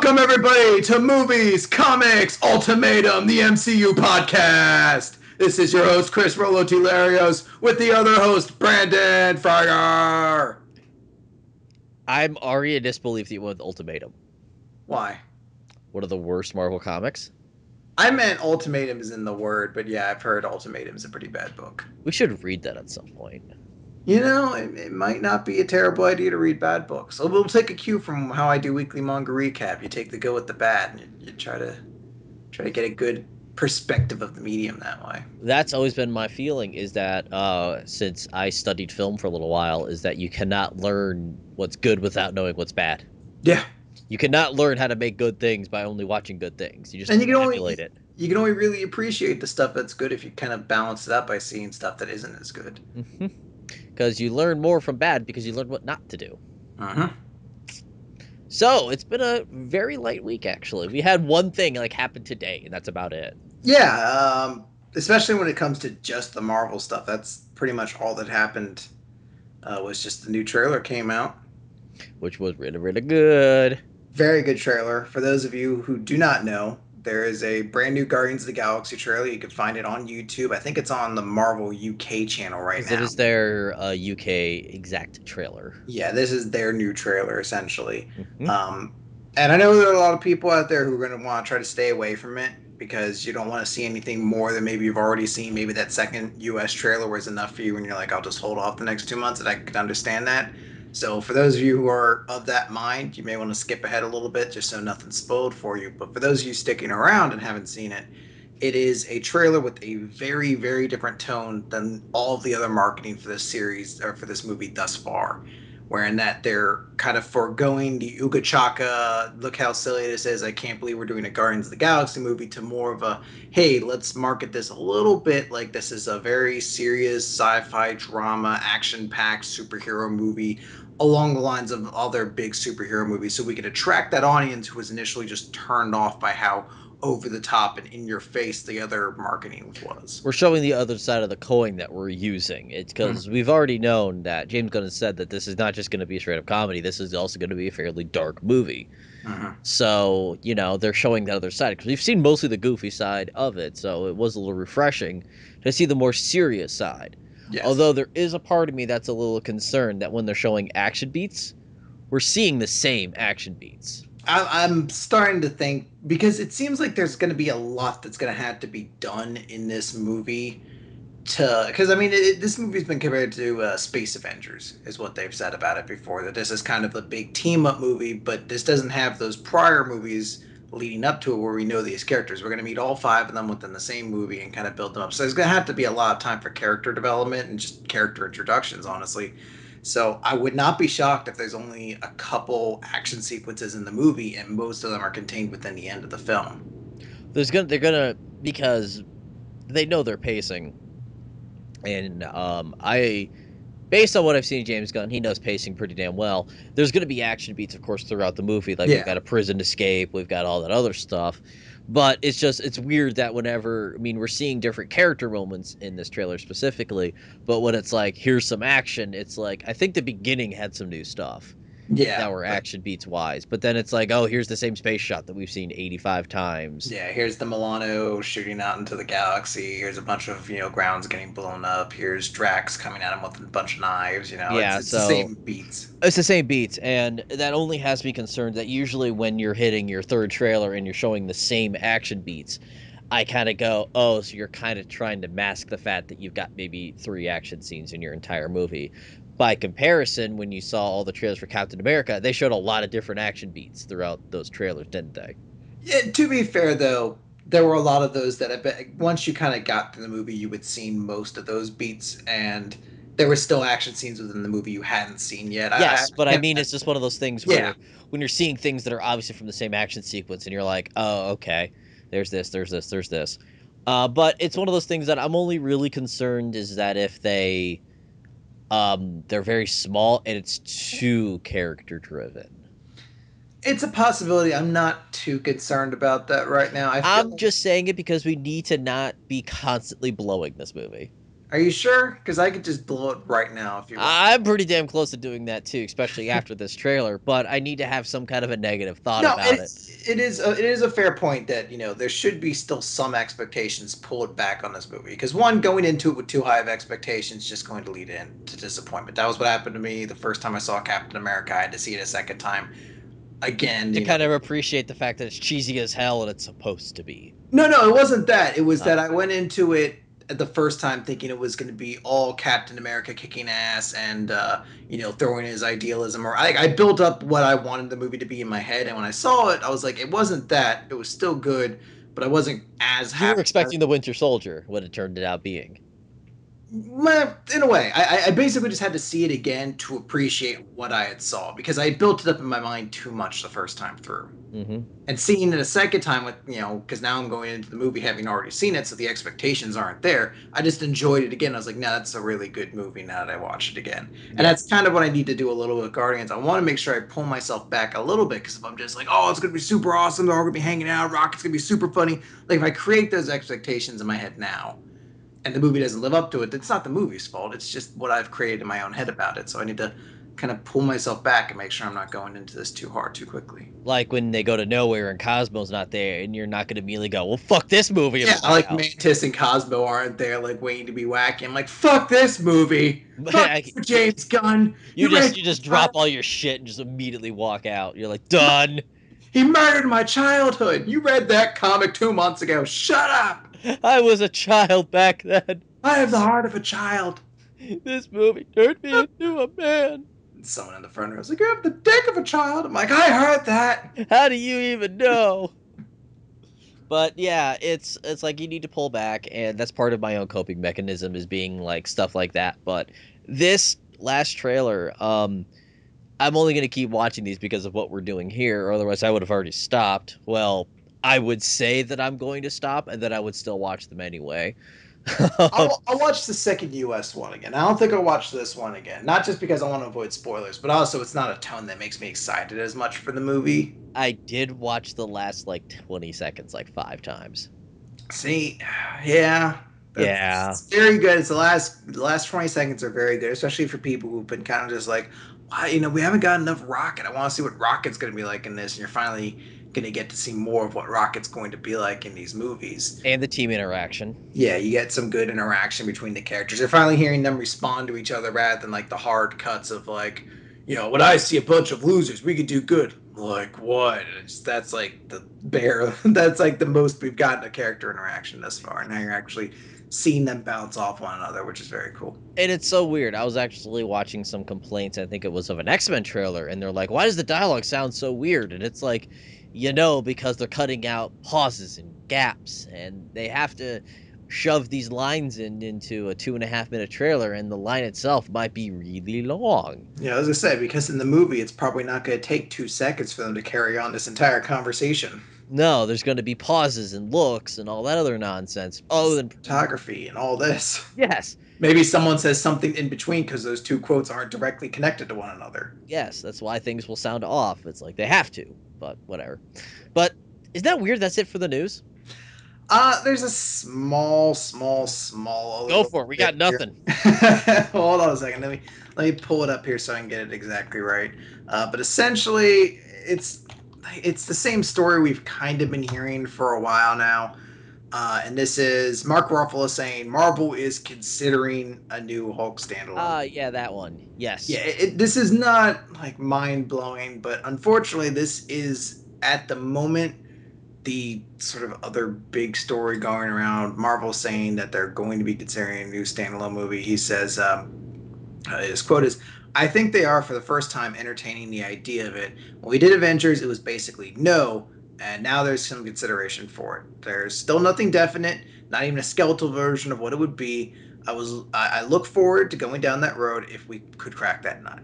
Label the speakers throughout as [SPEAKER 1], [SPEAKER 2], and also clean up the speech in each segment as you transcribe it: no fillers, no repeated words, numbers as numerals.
[SPEAKER 1] Welcome, everybody, to Movies, Comics, Ultimatum, the MCU Podcast. This is your host, Chris Rolo Tilarios, with the other host, Brandon Fryer.
[SPEAKER 2] I'm already in disbelief that you went with Ultimatum.
[SPEAKER 1] Why?
[SPEAKER 2] One of the worst Marvel comics.
[SPEAKER 1] I meant Ultimatum is in the word, but yeah, I've heard Ultimatum is a pretty bad book.
[SPEAKER 2] We should read that at some point.
[SPEAKER 1] You know, it might not be a terrible idea to read bad books. We'll take a cue from how I do weekly manga recap. You take the good with the bad, and you try to get a good perspective of the medium that way.
[SPEAKER 2] That's always been my feeling, is that since I studied film for a little while, is that you cannot learn what's good without knowing what's bad.
[SPEAKER 1] Yeah.
[SPEAKER 2] You cannot learn how to make good things by only watching good things. You just manipulate it.
[SPEAKER 1] You can only really appreciate the stuff that's good if you kind of balance it out by seeing stuff that isn't as good.
[SPEAKER 2] Mm-hmm. Because you learn more from bad because you learn what not to do.
[SPEAKER 1] Uh-huh.
[SPEAKER 2] So, it's been a very light week, actually. We had one thing happen today, and that's about it.
[SPEAKER 1] Yeah, especially when it comes to just the Marvel stuff. That's pretty much all that happened, was just the new trailer came out.
[SPEAKER 2] Which was really, really good.
[SPEAKER 1] Very good trailer. For those of you who do not know, there is a brand new Guardians of the Galaxy trailer. You can find it on YouTube. I think it's on the Marvel UK channel right now.
[SPEAKER 2] It is their UK exact trailer.
[SPEAKER 1] Yeah, this is their new trailer, essentially.
[SPEAKER 2] Mm-hmm.
[SPEAKER 1] And I know there are a lot of people out there who are going to want to try to stay away from it because you don't want to see anything more than maybe you've already seen. Maybe that second US trailer was enough for you and you're like, I'll just hold off the next 2 months, and I could understand that. So for those of you who are of that mind, you may want to skip ahead a little bit just so nothing's spoiled for you. But for those of you sticking around and haven't seen it, it is a trailer with a very, very different tone than all of the other marketing for this series or for this movie thus far. Wherein that they're kind of foregoing the Uga Chaka, look how silly this is, I can't believe we're doing a Guardians of the Galaxy movie, to more of a, hey, let's market this a little bit like this is a very serious sci-fi drama, action-packed superhero movie along the lines of other big superhero movies, so we could attract that audience who was initially just turned off by how over the top and in your face the other marketing was.
[SPEAKER 2] We're showing the other side of the coin that we're using. It's because we've already known that James Gunn has said that this is not just going to be a straight up comedy. This is also going to be a fairly dark movie. So, they're showing that other side because we've seen mostly the goofy side of it. So it was a little refreshing to see the more serious side. Yes. Although there is a part of me that's a little concerned that when they're showing action beats, we're seeing the same action beats.
[SPEAKER 1] I'm starting to think, because it seems like there's going to be a lot that's going to have to be done in this movie because, this movie's been compared to Space Avengers, is what they've said about it before, that this is kind of a big team-up movie, but this doesn't have those prior movies leading up to it where we know these characters. We're going to meet all 5 of them within the same movie and kind of build them up. So there's going to have to be a lot of time for character development and just character introductions, honestly. So I would not be shocked if there's only a couple action sequences in the movie and most of them are contained within the end of the film.
[SPEAKER 2] They're gonna because they know their pacing, and based on what I've seen of James Gunn, he knows pacing pretty damn well. There's gonna be action beats, of course, throughout the movie. We've got a prison escape, we've got all that other stuff. But it's weird that whenever, we're seeing different character moments in this trailer specifically, but when it's like, here's some action, it's like, I think the beginning had some new stuff.
[SPEAKER 1] Yeah.
[SPEAKER 2] That were action beats wise. But then it's like, oh, here's the same space shot that we've seen 85 times.
[SPEAKER 1] Yeah, here's the Milano shooting out into the galaxy. Here's a bunch of, grounds getting blown up. Here's Drax coming at him with a bunch of knives,
[SPEAKER 2] Yeah,
[SPEAKER 1] it's the same beats.
[SPEAKER 2] It's the same beats, and that only has me concerned that usually when you're hitting your third trailer and you're showing the same action beats, I kind of go, oh, so you're kind of trying to mask the fact that you've got maybe 3 action scenes in your entire movie. By comparison, when you saw all the trailers for Captain America, they showed a lot of different action beats throughout those trailers, didn't they?
[SPEAKER 1] Yeah, to be fair, though, there were a lot of those that I bet once you kind of got to the movie, you would see most of those beats, and there were still action scenes within the movie you hadn't seen yet.
[SPEAKER 2] Yes, but it's just one of those things where when you're seeing things that are obviously from the same action sequence, and you're like, oh, okay, there's this. But it's one of those things that I'm only really concerned is that if they're very small and it's too character driven.
[SPEAKER 1] It's a possibility. I'm not too concerned about that right now.
[SPEAKER 2] I'm just saying it because we need to not be constantly blowing this movie.
[SPEAKER 1] Are you sure? Because I could just blow it right now if you want.
[SPEAKER 2] I'm pretty damn close to doing that too, especially after this trailer. But I need to have some kind of a negative thought
[SPEAKER 1] No,
[SPEAKER 2] about it.
[SPEAKER 1] it is a fair point that there should be still some expectations pulled back on this movie because one, going into it with too high of expectations is just going to lead into disappointment. That was what happened to me the first time I saw Captain America. I had to see it a second time. Again,
[SPEAKER 2] To kind of appreciate the fact that it's cheesy as hell and it's supposed to be.
[SPEAKER 1] No, it wasn't that. It was that I went into it the first time thinking it was going to be all Captain America kicking ass and throwing his idealism, or I built up what I wanted the movie to be in my head, and when I saw it I was like, it wasn't that. It was still good, but I wasn't as
[SPEAKER 2] You
[SPEAKER 1] happy.
[SPEAKER 2] were expecting the Winter Soldier, what it turned out being.
[SPEAKER 1] In a way, I basically just had to see it again to appreciate what I had saw because I built it up in my mind too much the first time through.
[SPEAKER 2] Mm-hmm.
[SPEAKER 1] And seeing it a second time with, because now I'm going into the movie having already seen it, so the expectations aren't there. I just enjoyed it again. I was like, no, that's a really good movie now that I watch it again. And that's kind of what I need to do a little bit with Guardians. I want to make sure I pull myself back a little bit because if I'm just like, oh, it's going to be super awesome, they're all going to be hanging out, Rocket's going to be super funny. Like if I create those expectations in my head now, and the movie doesn't live up to it, it's not the movie's fault. It's just what I've created in my own head about it. So I need to kind of pull myself back and make sure I'm not going into this too hard too quickly.
[SPEAKER 2] Like when they go to nowhere and Cosmo's not there, and you're not going to immediately go, well, fuck this movie.
[SPEAKER 1] Yeah, like Mantis and Cosmo aren't there, like waiting to be wacky. I'm like, fuck this movie. Fuck James Gunn.
[SPEAKER 2] You just drop all your shit and just immediately walk out. You're like, done.
[SPEAKER 1] He murdered my childhood. You read that comic 2 months ago. Shut up.
[SPEAKER 2] I was a child back then.
[SPEAKER 1] I have the heart of a child.
[SPEAKER 2] This movie turned me into a man.
[SPEAKER 1] And someone in the front row was like, you have the dick of a child. I'm like, I heard that.
[SPEAKER 2] How do you even know? But yeah, it's like you need to pull back, and that's part of my own coping mechanism is being like stuff like that. But this last trailer, I'm only going to keep watching these because of what we're doing here, or otherwise I would have already stopped. Well, I would say that I'm going to stop and that I would still watch them anyway.
[SPEAKER 1] I'll watch the second US one again. I don't think I'll watch this one again. Not just because I want to avoid spoilers, but also it's not a tone that makes me excited as much for the movie.
[SPEAKER 2] I did watch the last 20 seconds 5 times.
[SPEAKER 1] See, yeah. It's very good. It's the last 20 seconds are very good, especially for people who've been kind of just like, why, we haven't got enough Rocket. I want to see what Rocket's going to be like in this, and you're finally going to get to see more of what Rocket's going to be like in these movies.
[SPEAKER 2] And the team interaction.
[SPEAKER 1] Yeah, you get some good interaction between the characters. You're finally hearing them respond to each other rather than the hard cuts of when I see a bunch of losers, we could do good. Like what? That's the bare. That's the most we've gotten a character interaction thus far. Now you're actually seeing them bounce off one another, which is very cool.
[SPEAKER 2] And it's so weird. I was actually watching some complaints, I think it was of an X-Men trailer, and they're like, why does the dialogue sound so weird? And it's like, because they're cutting out pauses and gaps, and they have to shove these lines into a 2.5-minute trailer, and the line itself might be really long.
[SPEAKER 1] Yeah, as I said, because in the movie, it's probably not going to take 2 seconds for them to carry on this entire conversation.
[SPEAKER 2] No, there's going to be pauses and looks and all that other nonsense. Oh, then
[SPEAKER 1] photography and all this.
[SPEAKER 2] Yes.
[SPEAKER 1] Maybe someone says something in between because those 2 quotes aren't directly connected to one another.
[SPEAKER 2] Yes, that's why things will sound off. It's like they have to, but whatever. But isn't that weird? That's it for the news?
[SPEAKER 1] There's a small.
[SPEAKER 2] Go for it. We got nothing.
[SPEAKER 1] Hold on a second. Let me pull it up here so I can get it exactly right. But essentially, it's the same story we've kind of been hearing for a while now. And this is Mark Ruffalo saying Marvel is considering a new Hulk standalone.
[SPEAKER 2] Yeah, that one. Yes.
[SPEAKER 1] Yeah, this is not mind-blowing, but unfortunately this is at the moment the sort of other big story going around. Marvel saying that they're going to be considering a new standalone movie. He says, his quote is, I think they are for the first time entertaining the idea of it. When we did Avengers, it was basically no, and now there's some consideration for it. There's still nothing definite, not even a skeletal version of what it would be. I look forward to going down that road if we could crack that nut.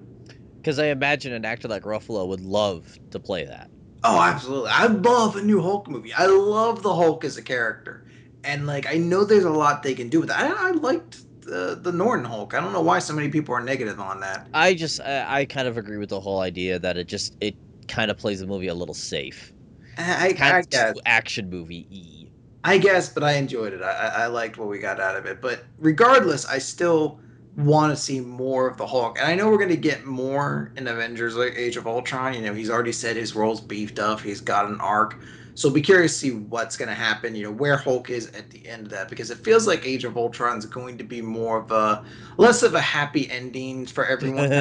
[SPEAKER 2] Because I imagine an actor like Ruffalo would love to play that.
[SPEAKER 1] Oh, absolutely. I love a new Hulk movie. I love the Hulk as a character. And, I know there's a lot they can do with that. I liked the Norton Hulk. I don't know why so many people are negative on that.
[SPEAKER 2] I kind of agree with the whole idea that it kind of plays the movie a little safe.
[SPEAKER 1] I guess.
[SPEAKER 2] Action movie-y.
[SPEAKER 1] I guess, but I enjoyed it. I liked what we got out of it. But regardless, I still want to see more of the Hulk. And I know we're going to get more in Avengers like Age of Ultron. You know, he's already said his role's beefed up. He's got an arc. So be curious to see what's going to happen, you know, where Hulk is at the end of that. Because it feels like Age of Ultron is going to be more of a, less of a happy ending for everyone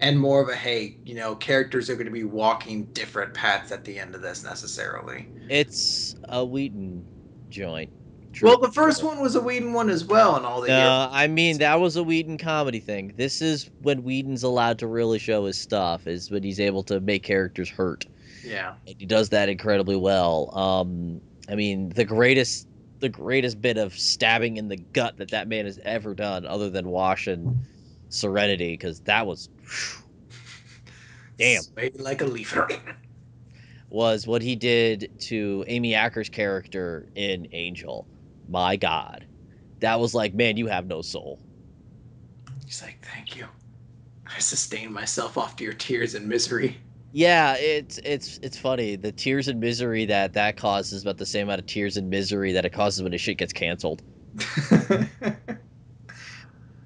[SPEAKER 1] and more of a, hey, you know, characters are going to be walking different paths at the end of this necessarily.
[SPEAKER 2] It's a Wheaton joint.
[SPEAKER 1] Well, the first one was a Whedon one as well, and all the heroes.
[SPEAKER 2] No, I mean that was a Whedon comedy thing. This is when Whedon's allowed to really show his stuff. Is when he's able to make characters hurt.
[SPEAKER 1] Yeah,
[SPEAKER 2] And he does that incredibly well. I mean the greatest bit of stabbing in the gut that man has ever done, other than Wash and Serenity, because that was damn.
[SPEAKER 1] swayed like a leaf.
[SPEAKER 2] Was what he did to Amy Acker's character in Angel. My God, that was like, man, you have no soul.
[SPEAKER 1] He's like, thank you. I sustained myself off to your tears and misery.
[SPEAKER 2] Yeah, it's funny. The tears and misery that causes about the same amount of tears and misery that it causes when his shit gets canceled.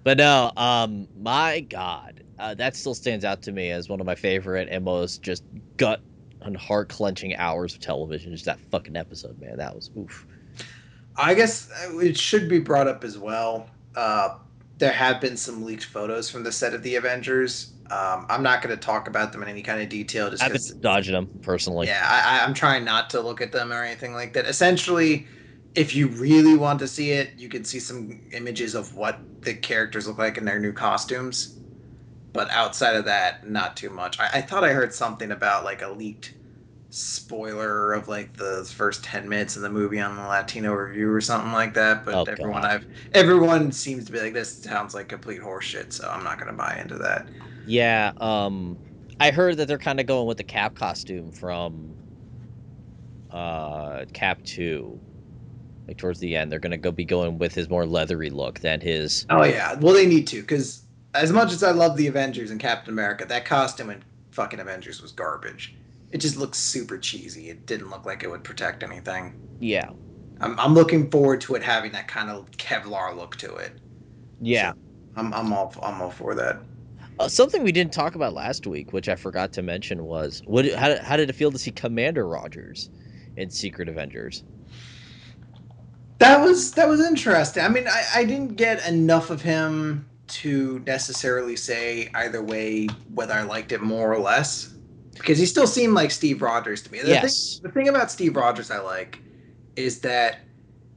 [SPEAKER 2] But no, my God, that still stands out to me as one of my favorite and most just gut and heart clenching hours of television. Just that fucking episode, man. That was oof.
[SPEAKER 1] I guess it should be brought up as well. There have been some leaked photos from the set of the Avengers. I'm not going to talk about them in any kind of detail. Just
[SPEAKER 2] I've been dodging them personally.
[SPEAKER 1] Yeah, I'm trying not to look at them or anything like that. Essentially, if you really want to see it, you can see some images of what the characters look like in their new costumes. But outside of that, not too much. I thought I heard something about like a leaked spoiler of like the first 10 minutes of the movie on the Latino Review or something like that, but everyone seems to be like, this sounds like complete horseshit, so I'm not going to buy into that.
[SPEAKER 2] Yeah, I heard that they're kind of going with the Cap costume from Cap 2. Like towards the end, they're going to be going with his more leathery look than his.
[SPEAKER 1] Oh yeah, well they need to, because as much as I love the Avengers and Captain America, that costume in fucking Avengers was garbage. It just looks super cheesy. It didn't look like it would protect anything.
[SPEAKER 2] Yeah.
[SPEAKER 1] I'm looking forward to it having that kind of Kevlar look to it.
[SPEAKER 2] Yeah.
[SPEAKER 1] So I'm all for that.
[SPEAKER 2] Something we didn't talk about last week, which I forgot to mention, was how did it feel to see Commander Rogers in Secret Avengers?
[SPEAKER 1] That was interesting. I mean, I didn't get enough of him to necessarily say either way whether I liked it more or less. Because he still seemed like Steve Rogers to me. The thing about Steve Rogers I like is that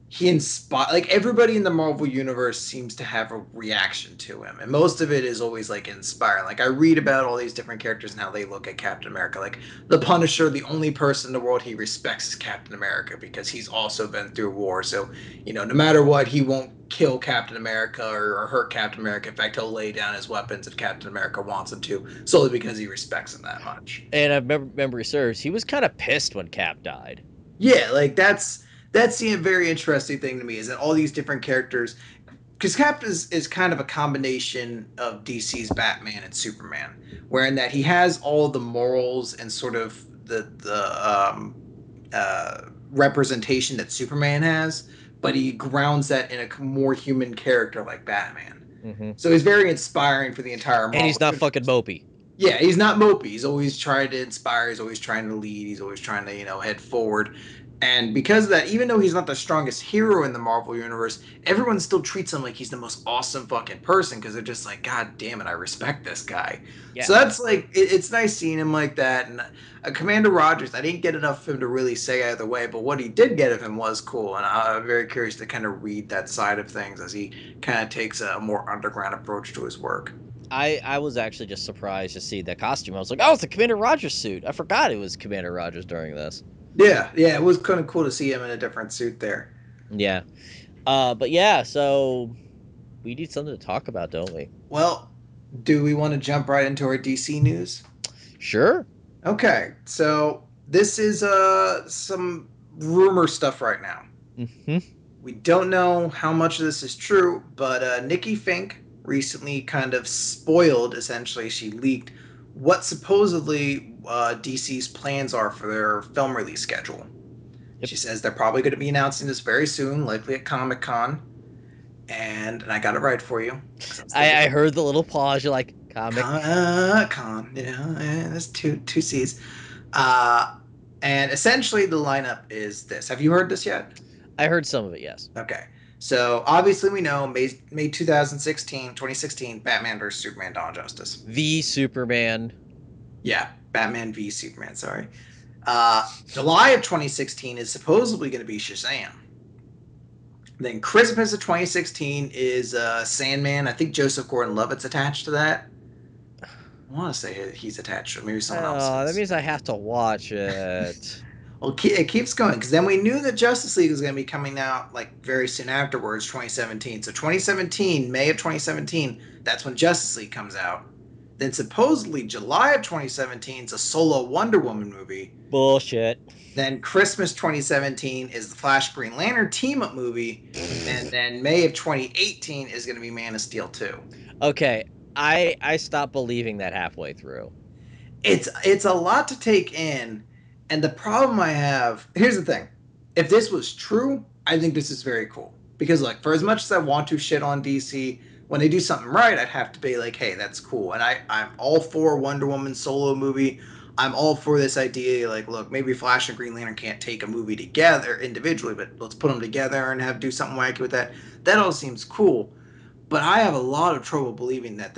[SPEAKER 1] he like everybody in the Marvel universe seems to have a reaction to him, and most of it is always like inspiring. Like I read about all these different characters and how they look at Captain America. Like the Punisher, the only person in the world he respects is Captain America because he's also been through war. So you know, no matter what, he won't kill Captain America or hurt Captain America. In fact, he'll lay down his weapons if Captain America wants him to, solely because he respects him that much.
[SPEAKER 2] And if memory serves, he was kind of pissed when Cap died.
[SPEAKER 1] Yeah, like that's the very interesting thing to me is that all these different characters, because Cap is kind of a combination of DC's Batman and Superman, wherein that he has all the morals and sort of the representation that Superman has, but he grounds that in a more human character like Batman.
[SPEAKER 2] Mm-hmm.
[SPEAKER 1] So he's very inspiring for the entire Marvel.
[SPEAKER 2] And he's not fucking mopey.
[SPEAKER 1] Yeah, he's not mopey. He's always trying to inspire. He's always trying to lead. He's always trying to, head forward. And because of that, even though he's not the strongest hero in the Marvel universe, everyone still treats him like he's the most awesome fucking person because they're just like, God damn it, I respect this guy. Yeah. So that's like, it's nice seeing him like that. And Commander Rogers, I didn't get enough of him to really say either way, but what he did get of him was cool. And I'm very curious to kind of read that side of things as he kind of takes a more underground approach to his work.
[SPEAKER 2] I was actually just surprised to see that costume. I was like, oh, it's a Commander Rogers suit. I forgot it was Commander Rogers during this.
[SPEAKER 1] Yeah, it was kind of cool to see him in a different suit there.
[SPEAKER 2] Yeah. But yeah, so we need something to talk about, don't we?
[SPEAKER 1] Well, do we want to jump right into our DC news?
[SPEAKER 2] Sure.
[SPEAKER 1] Okay, so this is some rumor stuff right now.
[SPEAKER 2] Mm-hmm.
[SPEAKER 1] We don't know how much of this is true, but Nikki Fink recently kind of spoiled, essentially, she leaked what supposedly DC's plans are for their film release schedule.
[SPEAKER 2] Yep.
[SPEAKER 1] She says they're probably going to be announcing this very soon, likely at Comic-Con. And I got it right for you.
[SPEAKER 2] I heard the little pause. You're like, comic.
[SPEAKER 1] Con, that's two C's. Uh, and essentially the lineup is this. Have you heard this yet?
[SPEAKER 2] I heard some of it, yes.
[SPEAKER 1] Okay. So obviously we know May 2016, Batman vs. Superman Dawn of Justice.
[SPEAKER 2] V Superman.
[SPEAKER 1] Yeah, Batman v Superman, sorry. July of 2016 is supposedly going to be Shazam. Then Christmas of 2016 is Sandman. I think Joseph Gordon-Levitt's attached to that. I want to say he's attached to it. Maybe someone else is.
[SPEAKER 2] That means I have to watch it.
[SPEAKER 1] Well, it keeps going because then we knew that Justice League was going to be coming out like very soon afterwards, 2017. So 2017, May of 2017, that's when Justice League comes out. Then supposedly July of 2017 is a solo Wonder Woman movie.
[SPEAKER 2] Bullshit.
[SPEAKER 1] Then Christmas 2017 is the Flash Green Lantern team-up movie. And then May of 2018 is going to be Man of Steel 2.
[SPEAKER 2] Okay, I stopped believing that halfway through.
[SPEAKER 1] It's a lot to take in. And the problem I have, here's the thing. If this was true, I think this is very cool. Because like for as much as I want to shit on DC, when they do something right, I'd have to be like, hey, that's cool. And I'm all for Wonder Woman solo movie. I'm all for this idea, like, look, maybe Flash and Green Lantern can't take a movie together individually, but let's put them together and do something wacky with that. That all seems cool. But I have a lot of trouble believing that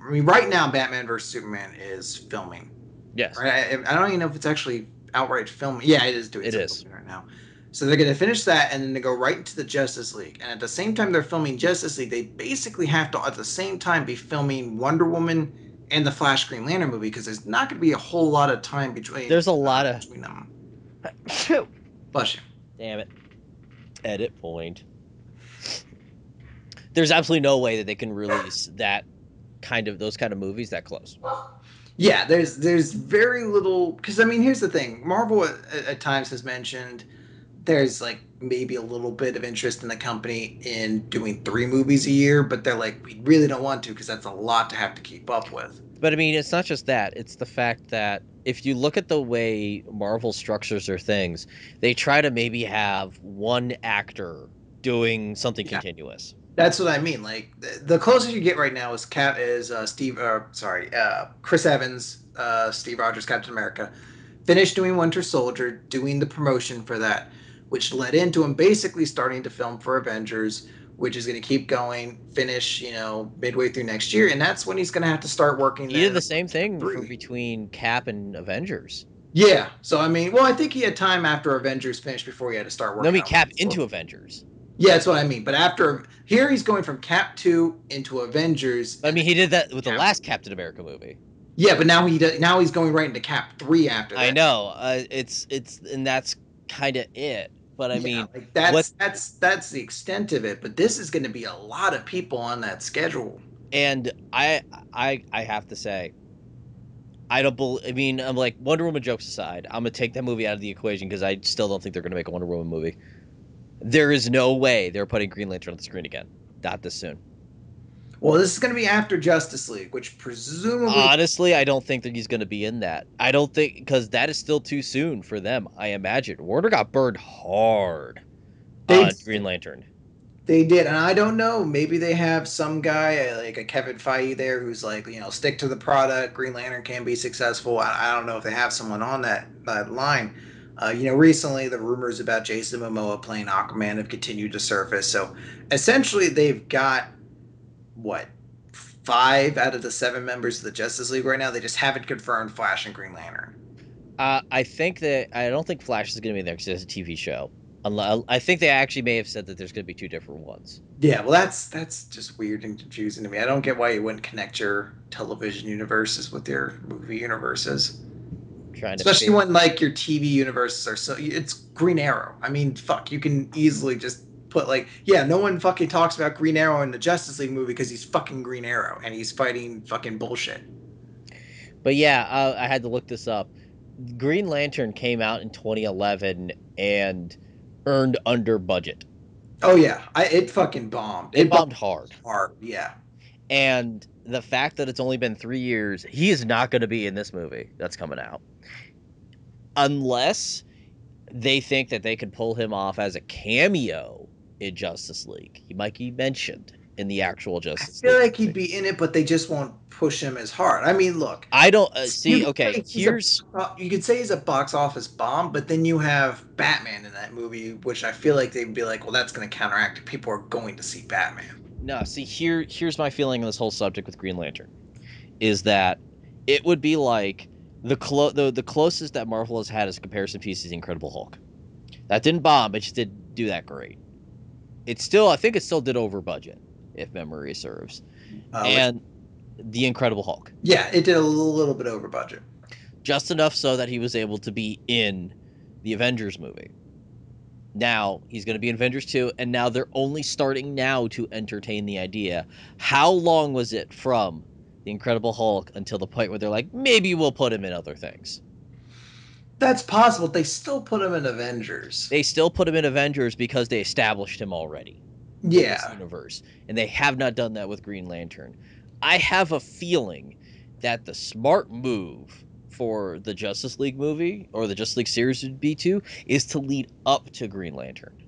[SPEAKER 1] right now, Batman vs. Superman is filming.
[SPEAKER 2] Yes.
[SPEAKER 1] Right? I don't even know if it's actually outright filming. Yeah, it is doing
[SPEAKER 2] something
[SPEAKER 1] right now. So they're going to finish that, and then they go right into the Justice League. And at the same time they're filming Justice League, they basically have to, at the same time, be filming Wonder Woman and the Flash Green Lantern movie, because there's not going to be a whole lot of time between.
[SPEAKER 2] There's a lot of
[SPEAKER 1] between them.
[SPEAKER 2] Bless you. Damn it. Edit point. There's absolutely no way that they can release those kind of movies that close.
[SPEAKER 1] Yeah, there's very little, because I mean, here's the thing. Marvel at times has mentioned there's like maybe a little bit of interest in the company in doing 3 movies a year, but they're like, we really don't want to because that's a lot to have to keep up with.
[SPEAKER 2] But I mean, it's not just that. It's the fact that if you look at the way Marvel structures their things, they try to maybe have one actor doing something continuous.
[SPEAKER 1] That's what I mean. Like the closest you get right now is Chris Evans, Steve Rogers, Captain America, finished doing Winter Soldier, doing the promotion for that, which led into him basically starting to film for Avengers, which is going to keep going, finish, midway through next year, and that's when he's going to have to start working.
[SPEAKER 2] He did the same thing between Cap and Avengers.
[SPEAKER 1] Yeah, so I mean, I think he had time after Avengers finished before he had to start working.
[SPEAKER 2] Let me Cap into Avengers.
[SPEAKER 1] Yeah, that's what I mean. But after here, he's going from Cap 2 into Avengers.
[SPEAKER 2] I mean, he did that with the last Captain America movie.
[SPEAKER 1] Yeah, but now he's going right into Cap 3 after that.
[SPEAKER 2] I know. It's and that's kind of it. But I mean,
[SPEAKER 1] like that's the extent of it. But this is going to be a lot of people on that schedule.
[SPEAKER 2] And I have to say, I don't believe. I mean, I'm like, Wonder Woman jokes aside, I'm gonna take that movie out of the equation because I still don't think they're gonna make a Wonder Woman movie. There is no way they're putting Green Lantern on the screen again. Not this soon.
[SPEAKER 1] Well, this is going to be after Justice League, which presumably...
[SPEAKER 2] Honestly, I don't think that he's going to be in that. I don't think... Because that is still too soon for them, I imagine. Warner got burned hard on Green Lantern.
[SPEAKER 1] They did, and I don't know. Maybe they have some guy, like a Kevin Feige there, who's like, stick to the product. Green Lantern can be successful. I don't know if they have someone on that line. Recently the rumors about Jason Momoa playing Aquaman have continued to surface. So essentially they've got, 5 out of the 7 members of the Justice League right now. They just haven't confirmed Flash and Green Lantern.
[SPEAKER 2] I don't think Flash is going to be there because it's a TV show. I think they actually may have said that there's going to be 2 different ones.
[SPEAKER 1] Yeah, well, that's just weird and confusing to me. I don't get why you wouldn't connect your television universes with your movie universes. Especially when like your TV universes are it's Green Arrow. I mean, fuck, you can easily just put no one fucking talks about Green Arrow in the Justice League movie because he's fucking Green Arrow and he's fighting fucking bullshit.
[SPEAKER 2] But yeah, I had to look this up. Green Lantern came out in 2011 and earned under budget.
[SPEAKER 1] Oh yeah, it fucking bombed.
[SPEAKER 2] It bombed hard.
[SPEAKER 1] Yeah.
[SPEAKER 2] And the fact that it's only been 3 years, he is not going to be in this movie that's coming out. Unless they think that they could pull him off as a cameo in Justice League. He might be mentioned in the actual
[SPEAKER 1] I
[SPEAKER 2] Justice
[SPEAKER 1] feel
[SPEAKER 2] League
[SPEAKER 1] like he'd
[SPEAKER 2] movie.
[SPEAKER 1] be in it, but they just won't push him as hard. I mean, look,
[SPEAKER 2] I don't
[SPEAKER 1] you
[SPEAKER 2] see.
[SPEAKER 1] could
[SPEAKER 2] Okay,
[SPEAKER 1] say
[SPEAKER 2] here's
[SPEAKER 1] you could say he's a box office bomb, but then you have Batman in that movie, which I feel like they'd be like, well, that's going to counteract it. People are going to see Batman.
[SPEAKER 2] no. See, here's my feeling on this whole subject with Green Lantern is that it would be like the closest that Marvel has had as a comparison piece is the Incredible Hulk. That didn't bomb. It just didn't do that great. I think it still did over budget, if memory serves. And the Incredible Hulk,
[SPEAKER 1] Yeah, it did a little bit over budget.
[SPEAKER 2] just enough so that he was able to be in the Avengers movie. Now he's going to be in Avengers 2, and now they're only starting now to entertain the idea. How long was it from the Incredible Hulk until the point where they're like, maybe we'll put him in other things?
[SPEAKER 1] That's possible. They still put him in Avengers.
[SPEAKER 2] They still put him in Avengers because they established him already in this universe, and they have not done that with Green Lantern. I have a feeling that the smart move for the Justice League movie or the Justice League series would be is to lead up to Green Lantern.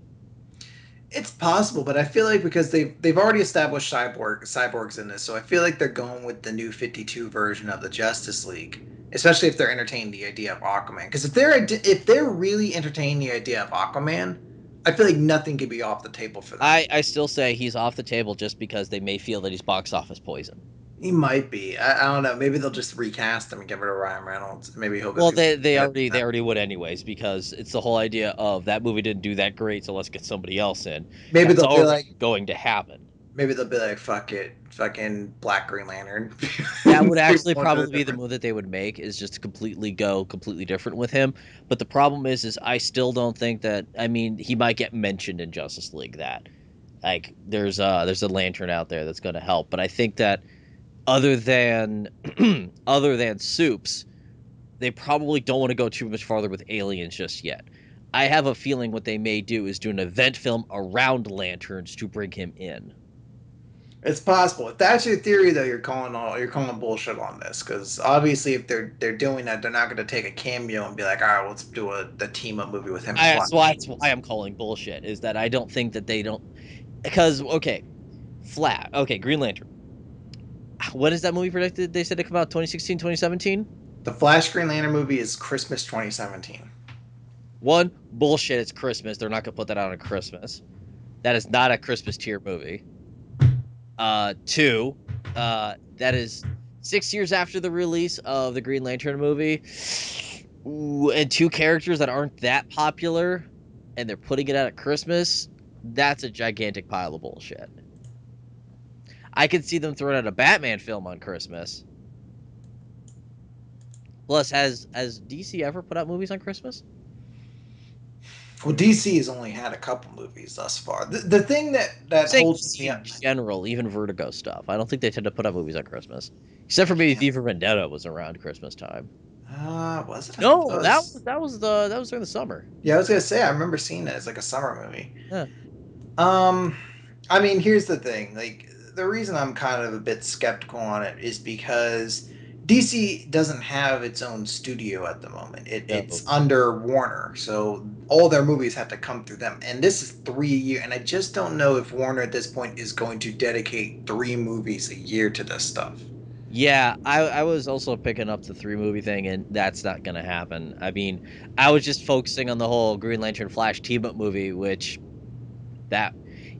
[SPEAKER 1] It's possible, but I feel like because they've already established cyborgs in this, so I feel like they're going with the new 52 version of the Justice League, especially if they're entertaining the idea of Aquaman. Because if they're really entertaining the idea of Aquaman, I feel like nothing could be off the table for them.
[SPEAKER 2] I still say he's off the table just because they may feel that he's box office poison.
[SPEAKER 1] He might be. I don't know. Maybe they'll just recast him and get rid of Ryan Reynolds. Maybe he'll.
[SPEAKER 2] Well, they already would anyways, because it's the whole idea of that movie didn't do that great, so let's get somebody else in.
[SPEAKER 1] Maybe they'll be like
[SPEAKER 2] going to happen.
[SPEAKER 1] Maybe they'll be like, fuck it, fucking Black Green Lantern.
[SPEAKER 2] That would actually probably be the move that they would make, is just to completely different with him. But the problem is I still don't think that. I mean, he might get mentioned in Justice League. That like there's a lantern out there that's going to help, but I think that other than Soups, they probably don't want to go too much farther with aliens just yet. I have a feeling what they may do is do an event film around lanterns to bring him in.
[SPEAKER 1] It's possible. If that's your theory, though, you're calling bullshit on this, because obviously, if they're doing that, they're not going to take a cameo and be like, all right, let's do the team up movie with him.
[SPEAKER 2] That's why I'm calling bullshit. Is that I don't think that they don't, because Green Lantern. When is that movie predicted? They said it come out 2016, 2017?
[SPEAKER 1] The Flash Green Lantern movie is Christmas 2017.
[SPEAKER 2] One, bullshit, it's Christmas. They're not going to put that out on Christmas. That is not a Christmas tier movie. Two, that is 6 years after the release of the Green Lantern movie. Ooh, and two characters that aren't that popular, and they're putting it out at Christmas. That's a gigantic pile of bullshit. I could see them throwing out a Batman film on Christmas. Plus, has DC ever put out movies on Christmas?
[SPEAKER 1] Well, DC has only had a couple movies thus far. The thing that holds me up,
[SPEAKER 2] in general, even Vertigo stuff, I don't think they tend to put out movies on Christmas, except for maybe V for Vendetta was around Christmas time.
[SPEAKER 1] Was it?
[SPEAKER 2] No, that was during the summer.
[SPEAKER 1] Yeah, I was gonna say I remember seeing that as like a summer movie.
[SPEAKER 2] Yeah.
[SPEAKER 1] I mean, here's the thing. Like, the reason I'm kind of a bit skeptical on it is because DC doesn't have its own studio at the moment. It's under Warner, so all their movies have to come through them. And this is 3 a year, and I just don't know if Warner at this point is going to dedicate 3 movies a year to this stuff.
[SPEAKER 2] Yeah, I was also picking up the 3 movie thing, and that's not going to happen. I mean, I was just focusing on the whole Green Lantern Flash team-up movie, which that,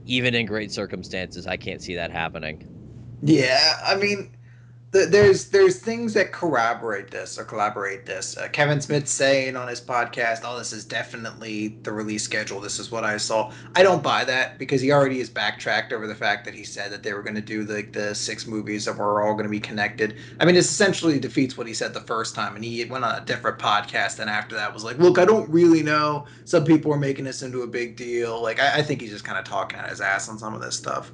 [SPEAKER 2] even in great circumstances, I can't see that happening.
[SPEAKER 1] Yeah, I mean, there's things that collaborate this. Kevin Smith saying on his podcast, "Oh, this is definitely the release schedule. This is what I saw." I don't buy that, because he already has backtracked over the fact that he said that they were going to do the 6 movies that were all going to be connected. I mean, it essentially defeats what he said the first time, and he went on a different podcast, and after that was like, "Look, I don't really know. Some people are making this into a big deal." Like, I think he's just kind of talking out his ass on some of this stuff.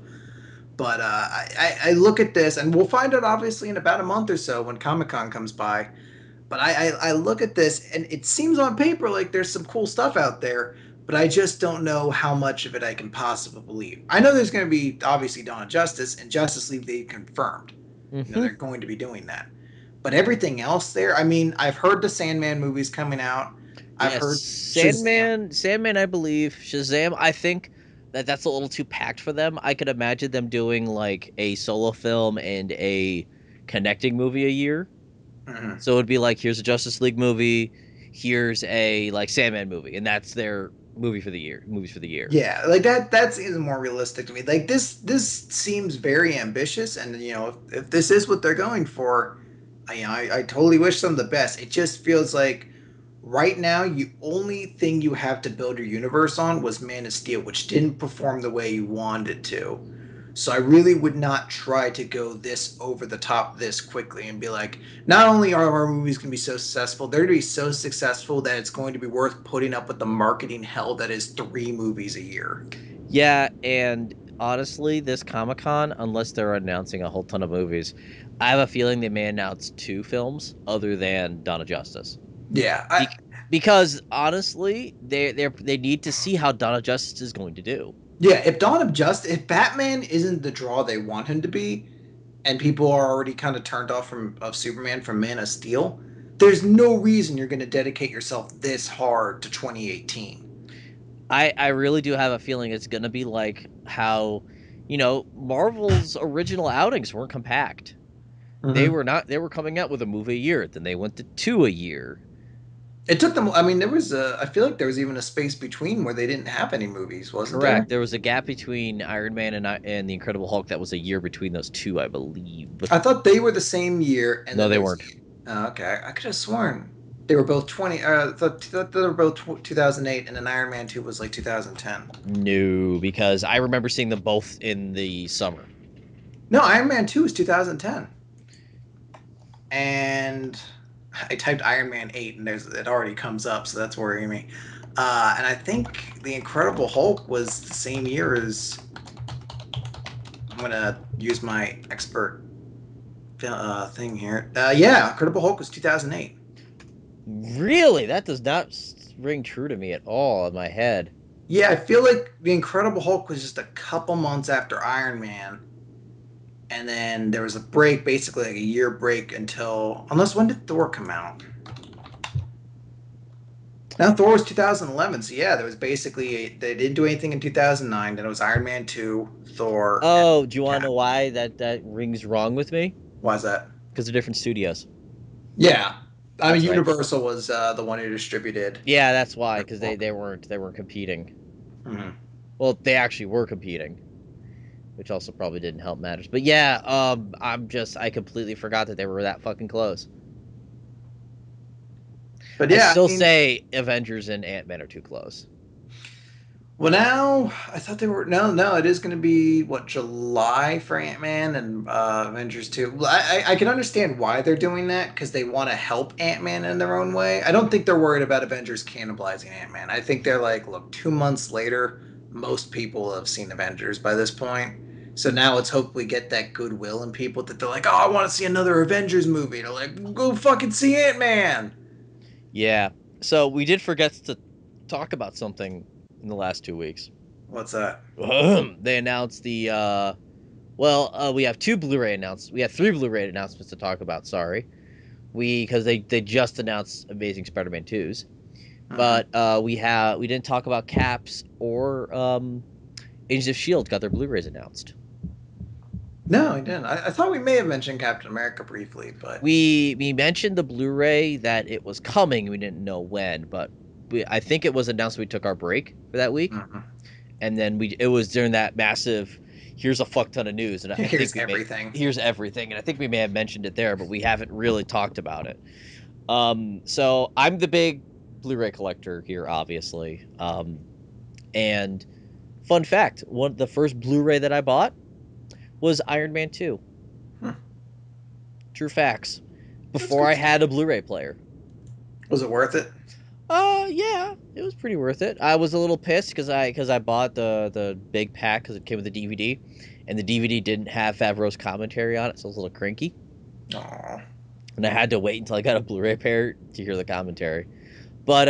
[SPEAKER 1] But I look at this, and we'll find out obviously in about a month or so when Comic-Con comes by. But I look at this, and it seems on paper like there's some cool stuff out there, but I just don't know how much of it I can possibly believe. I know there's going to be obviously Dawn of Justice, and Justice League they confirmed. Mm-hmm. You know, they're going to be doing that. But everything else there, I mean, I've heard the Sandman movie's coming out. I've
[SPEAKER 2] Yes,
[SPEAKER 1] heard Shazam.
[SPEAKER 2] Sandman, I believe. Shazam, I think that's a little too packed for them. I could imagine them doing like a solo film and a connecting movie a year.
[SPEAKER 1] Mhm.
[SPEAKER 2] So it'd be like, here's a Justice League movie, here's a like Sandman movie, and that's their movies for the year.
[SPEAKER 1] Yeah, like that seems more realistic to me. Like this seems very ambitious, and if this is what they're going for, I totally wish them the best. It just feels like right now, you only thing you have to build your universe on was Man of Steel, which didn't perform the way you wanted it to. So I really would not try to go this over the top this quickly and be like, not only are our movies going to be so successful, they're going to be so successful that it's going to be worth putting up with the marketing hell that is 3 movies a year.
[SPEAKER 2] Yeah, and honestly, this Comic Con, unless they're announcing a whole ton of movies, I have a feeling they may announce 2 films other than Dawn of Justice.
[SPEAKER 1] Yeah,
[SPEAKER 2] Because honestly, they need to see how Dawn of Justice is going to do.
[SPEAKER 1] yeah. If Batman isn't the draw they want him to be, and people are already kind of turned off of Superman from Man of Steel, there's no reason you're going to dedicate yourself this hard to 2018.
[SPEAKER 2] I really do have a feeling it's going to be like how, Marvel's original outings weren't compact. They
[SPEAKER 1] Mm-hmm.
[SPEAKER 2] were not. They were coming out with a movie a year. Then they went to 2 a year.
[SPEAKER 1] It took them. I mean, there was a. I feel like there was even a space between where they didn't have any movies, wasn't there?
[SPEAKER 2] Correct. There was a gap between Iron Man and the Incredible Hulk that was a year between those two, I believe. But
[SPEAKER 1] I thought they were the same year, and
[SPEAKER 2] no,
[SPEAKER 1] then
[SPEAKER 2] they
[SPEAKER 1] there was.
[SPEAKER 2] weren't.
[SPEAKER 1] Oh, okay, I could have sworn they were both 20. Thought they were both 2008, and then Iron Man 2 was like 2010.
[SPEAKER 2] No, because I remember seeing them both in the summer.
[SPEAKER 1] No, Iron Man 2 is 2010, and I typed Iron Man 8, and it already comes up, so that's worrying me. And I think the Incredible Hulk was the same year as. I'm gonna use my expert thing here. Yeah, Incredible Hulk was 2008.
[SPEAKER 2] Really, that does not ring true to me at all in my head.
[SPEAKER 1] Yeah, I feel like the Incredible Hulk was just a couple months after Iron Man, and then there was a break, basically like a year break until unless when did Thor come out? Now Thor was 2011, so yeah, there was basically they didn't do anything in 2009. Then it was Iron Man 2, Thor, and
[SPEAKER 2] Oh, do you want to
[SPEAKER 1] Cap.
[SPEAKER 2] know why that rings wrong with me?
[SPEAKER 1] Why's that?
[SPEAKER 2] Because they're different studios.
[SPEAKER 1] Yeah, I mean
[SPEAKER 2] That's right.
[SPEAKER 1] Universal was the one who distributed.
[SPEAKER 2] Yeah, that's why. Because they weren't competing.
[SPEAKER 1] Mm-hmm.
[SPEAKER 2] Well, they actually were competing, which also probably didn't help matters. But yeah, I completely forgot that they were that fucking close.
[SPEAKER 1] But
[SPEAKER 2] I
[SPEAKER 1] yeah, I
[SPEAKER 2] still
[SPEAKER 1] mean,
[SPEAKER 2] say Avengers and Ant-Man are too close.
[SPEAKER 1] well, now I thought they were no. It is going to be what July for Ant Man and Avengers 2. Well, I can understand why they're doing that because they want to help Ant Man in their own way. I don't think they're worried about Avengers cannibalizing Ant Man. I think they're like, look, 2 months later, most people have seen Avengers by this point. So now let's hope we get that goodwill in people that they're like, oh, I want to see another Avengers movie. They're like, go fucking see Ant Man.
[SPEAKER 2] Yeah. So we did forget to talk about something in the last 2 weeks.
[SPEAKER 1] What's that?
[SPEAKER 2] They announced we have 2 Blu-ray announcements. We have 3 Blu-ray announcements to talk about. Sorry, because they just announced Amazing Spider-Man 2s,
[SPEAKER 1] Mhm.
[SPEAKER 2] but we didn't talk about Caps or Agents of Shield got their Blu-rays announced.
[SPEAKER 1] No, I didn't. I thought we may have mentioned Captain America briefly, but
[SPEAKER 2] We mentioned the Blu-ray that it was coming. We didn't know when, but I think it was announced we took our break for that week,
[SPEAKER 1] mhm.
[SPEAKER 2] and then it was during that massive. Here's a fuck ton of news, and I think
[SPEAKER 1] Here's everything.
[SPEAKER 2] here's everything, and I think we may have mentioned it there, but we haven't really talked about it. So I'm the big Blu-ray collector here, obviously. And fun fact: the first Blu-ray that I bought was Iron Man 2.
[SPEAKER 1] Hmm.
[SPEAKER 2] True facts.
[SPEAKER 1] That's
[SPEAKER 2] Before
[SPEAKER 1] good
[SPEAKER 2] I
[SPEAKER 1] stuff.
[SPEAKER 2] had a Blu-ray player.
[SPEAKER 1] Was it worth it?
[SPEAKER 2] Yeah, it was pretty worth it. I was a little pissed because I bought the big pack because it came with the DVD, and the DVD didn't have Favreau's commentary on it, so it was a little cranky.
[SPEAKER 1] Aw.
[SPEAKER 2] And I had to wait until I got a Blu-ray player to hear the commentary. But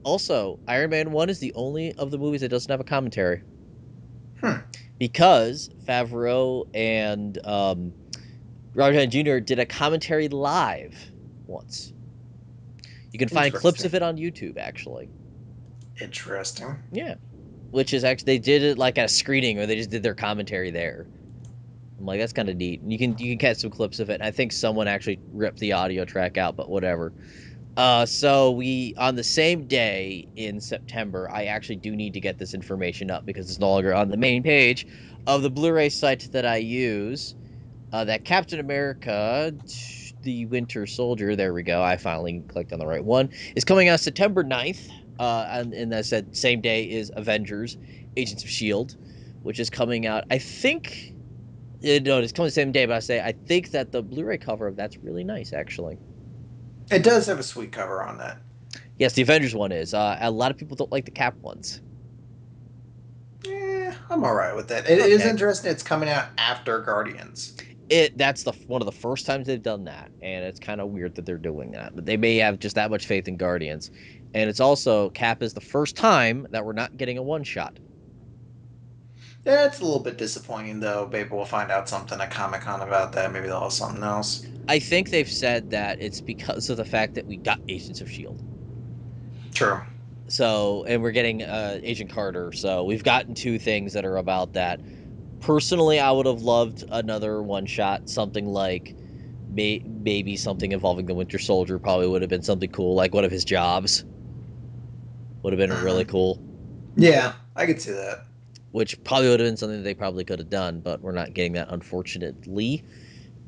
[SPEAKER 2] also, Iron Man 1 is the only of the movies that doesn't have a commentary.
[SPEAKER 1] Hmm.
[SPEAKER 2] Because Favreau and Robert Downey Jr. did a commentary live once. You can find clips of it on YouTube, actually.
[SPEAKER 1] Interesting.
[SPEAKER 2] Yeah. Which is actually, they did it like at a screening, or they just did their commentary there. I'm like, that's kind of neat. And you can catch some clips of it. I think someone actually ripped the audio track out, but whatever. So we, on the same day in September, I actually do need to get this information up because it's no longer on the main page of the Blu-ray site that I use. That Captain America, the Winter Soldier, there we go, I finally clicked on the right one, is coming out September 9th. And as I said, same day is Avengers, Agents of S.H.I.E.L.D., which is coming out, I think, no, it's coming the same day, but I think that the Blu-ray cover of that's really nice, actually.
[SPEAKER 1] It does have a sweet cover on that.
[SPEAKER 2] Yes, the Avengers one is. A lot of people don't like the Cap ones.
[SPEAKER 1] Yeah, I'm all right with that. It is interesting. It's coming out after Guardians.
[SPEAKER 2] That's one of the first times they've done that, and it's kind of weird that they're doing that. But they may have just that much faith in Guardians, and it's also Cap is the first time that we're not getting a one shot.
[SPEAKER 1] Yeah, it's a little bit disappointing though. Maybe we'll find out something at Comic-Con about that. Maybe they'll have something else.
[SPEAKER 2] I think they've said that it's because of the fact that we got Agents of S.H.I.E.L.D.
[SPEAKER 1] True.
[SPEAKER 2] So, and we're getting Agent Carter. So we've gotten two things that are about that. Personally, I would have loved another one shot, something like maybe something involving the Winter Soldier. Probably would have been something cool, like one of his jobs. Would have been really cool.
[SPEAKER 1] Yeah, I could see that.
[SPEAKER 2] Which probably would have been something that they probably could have done, but we're not getting that, unfortunately.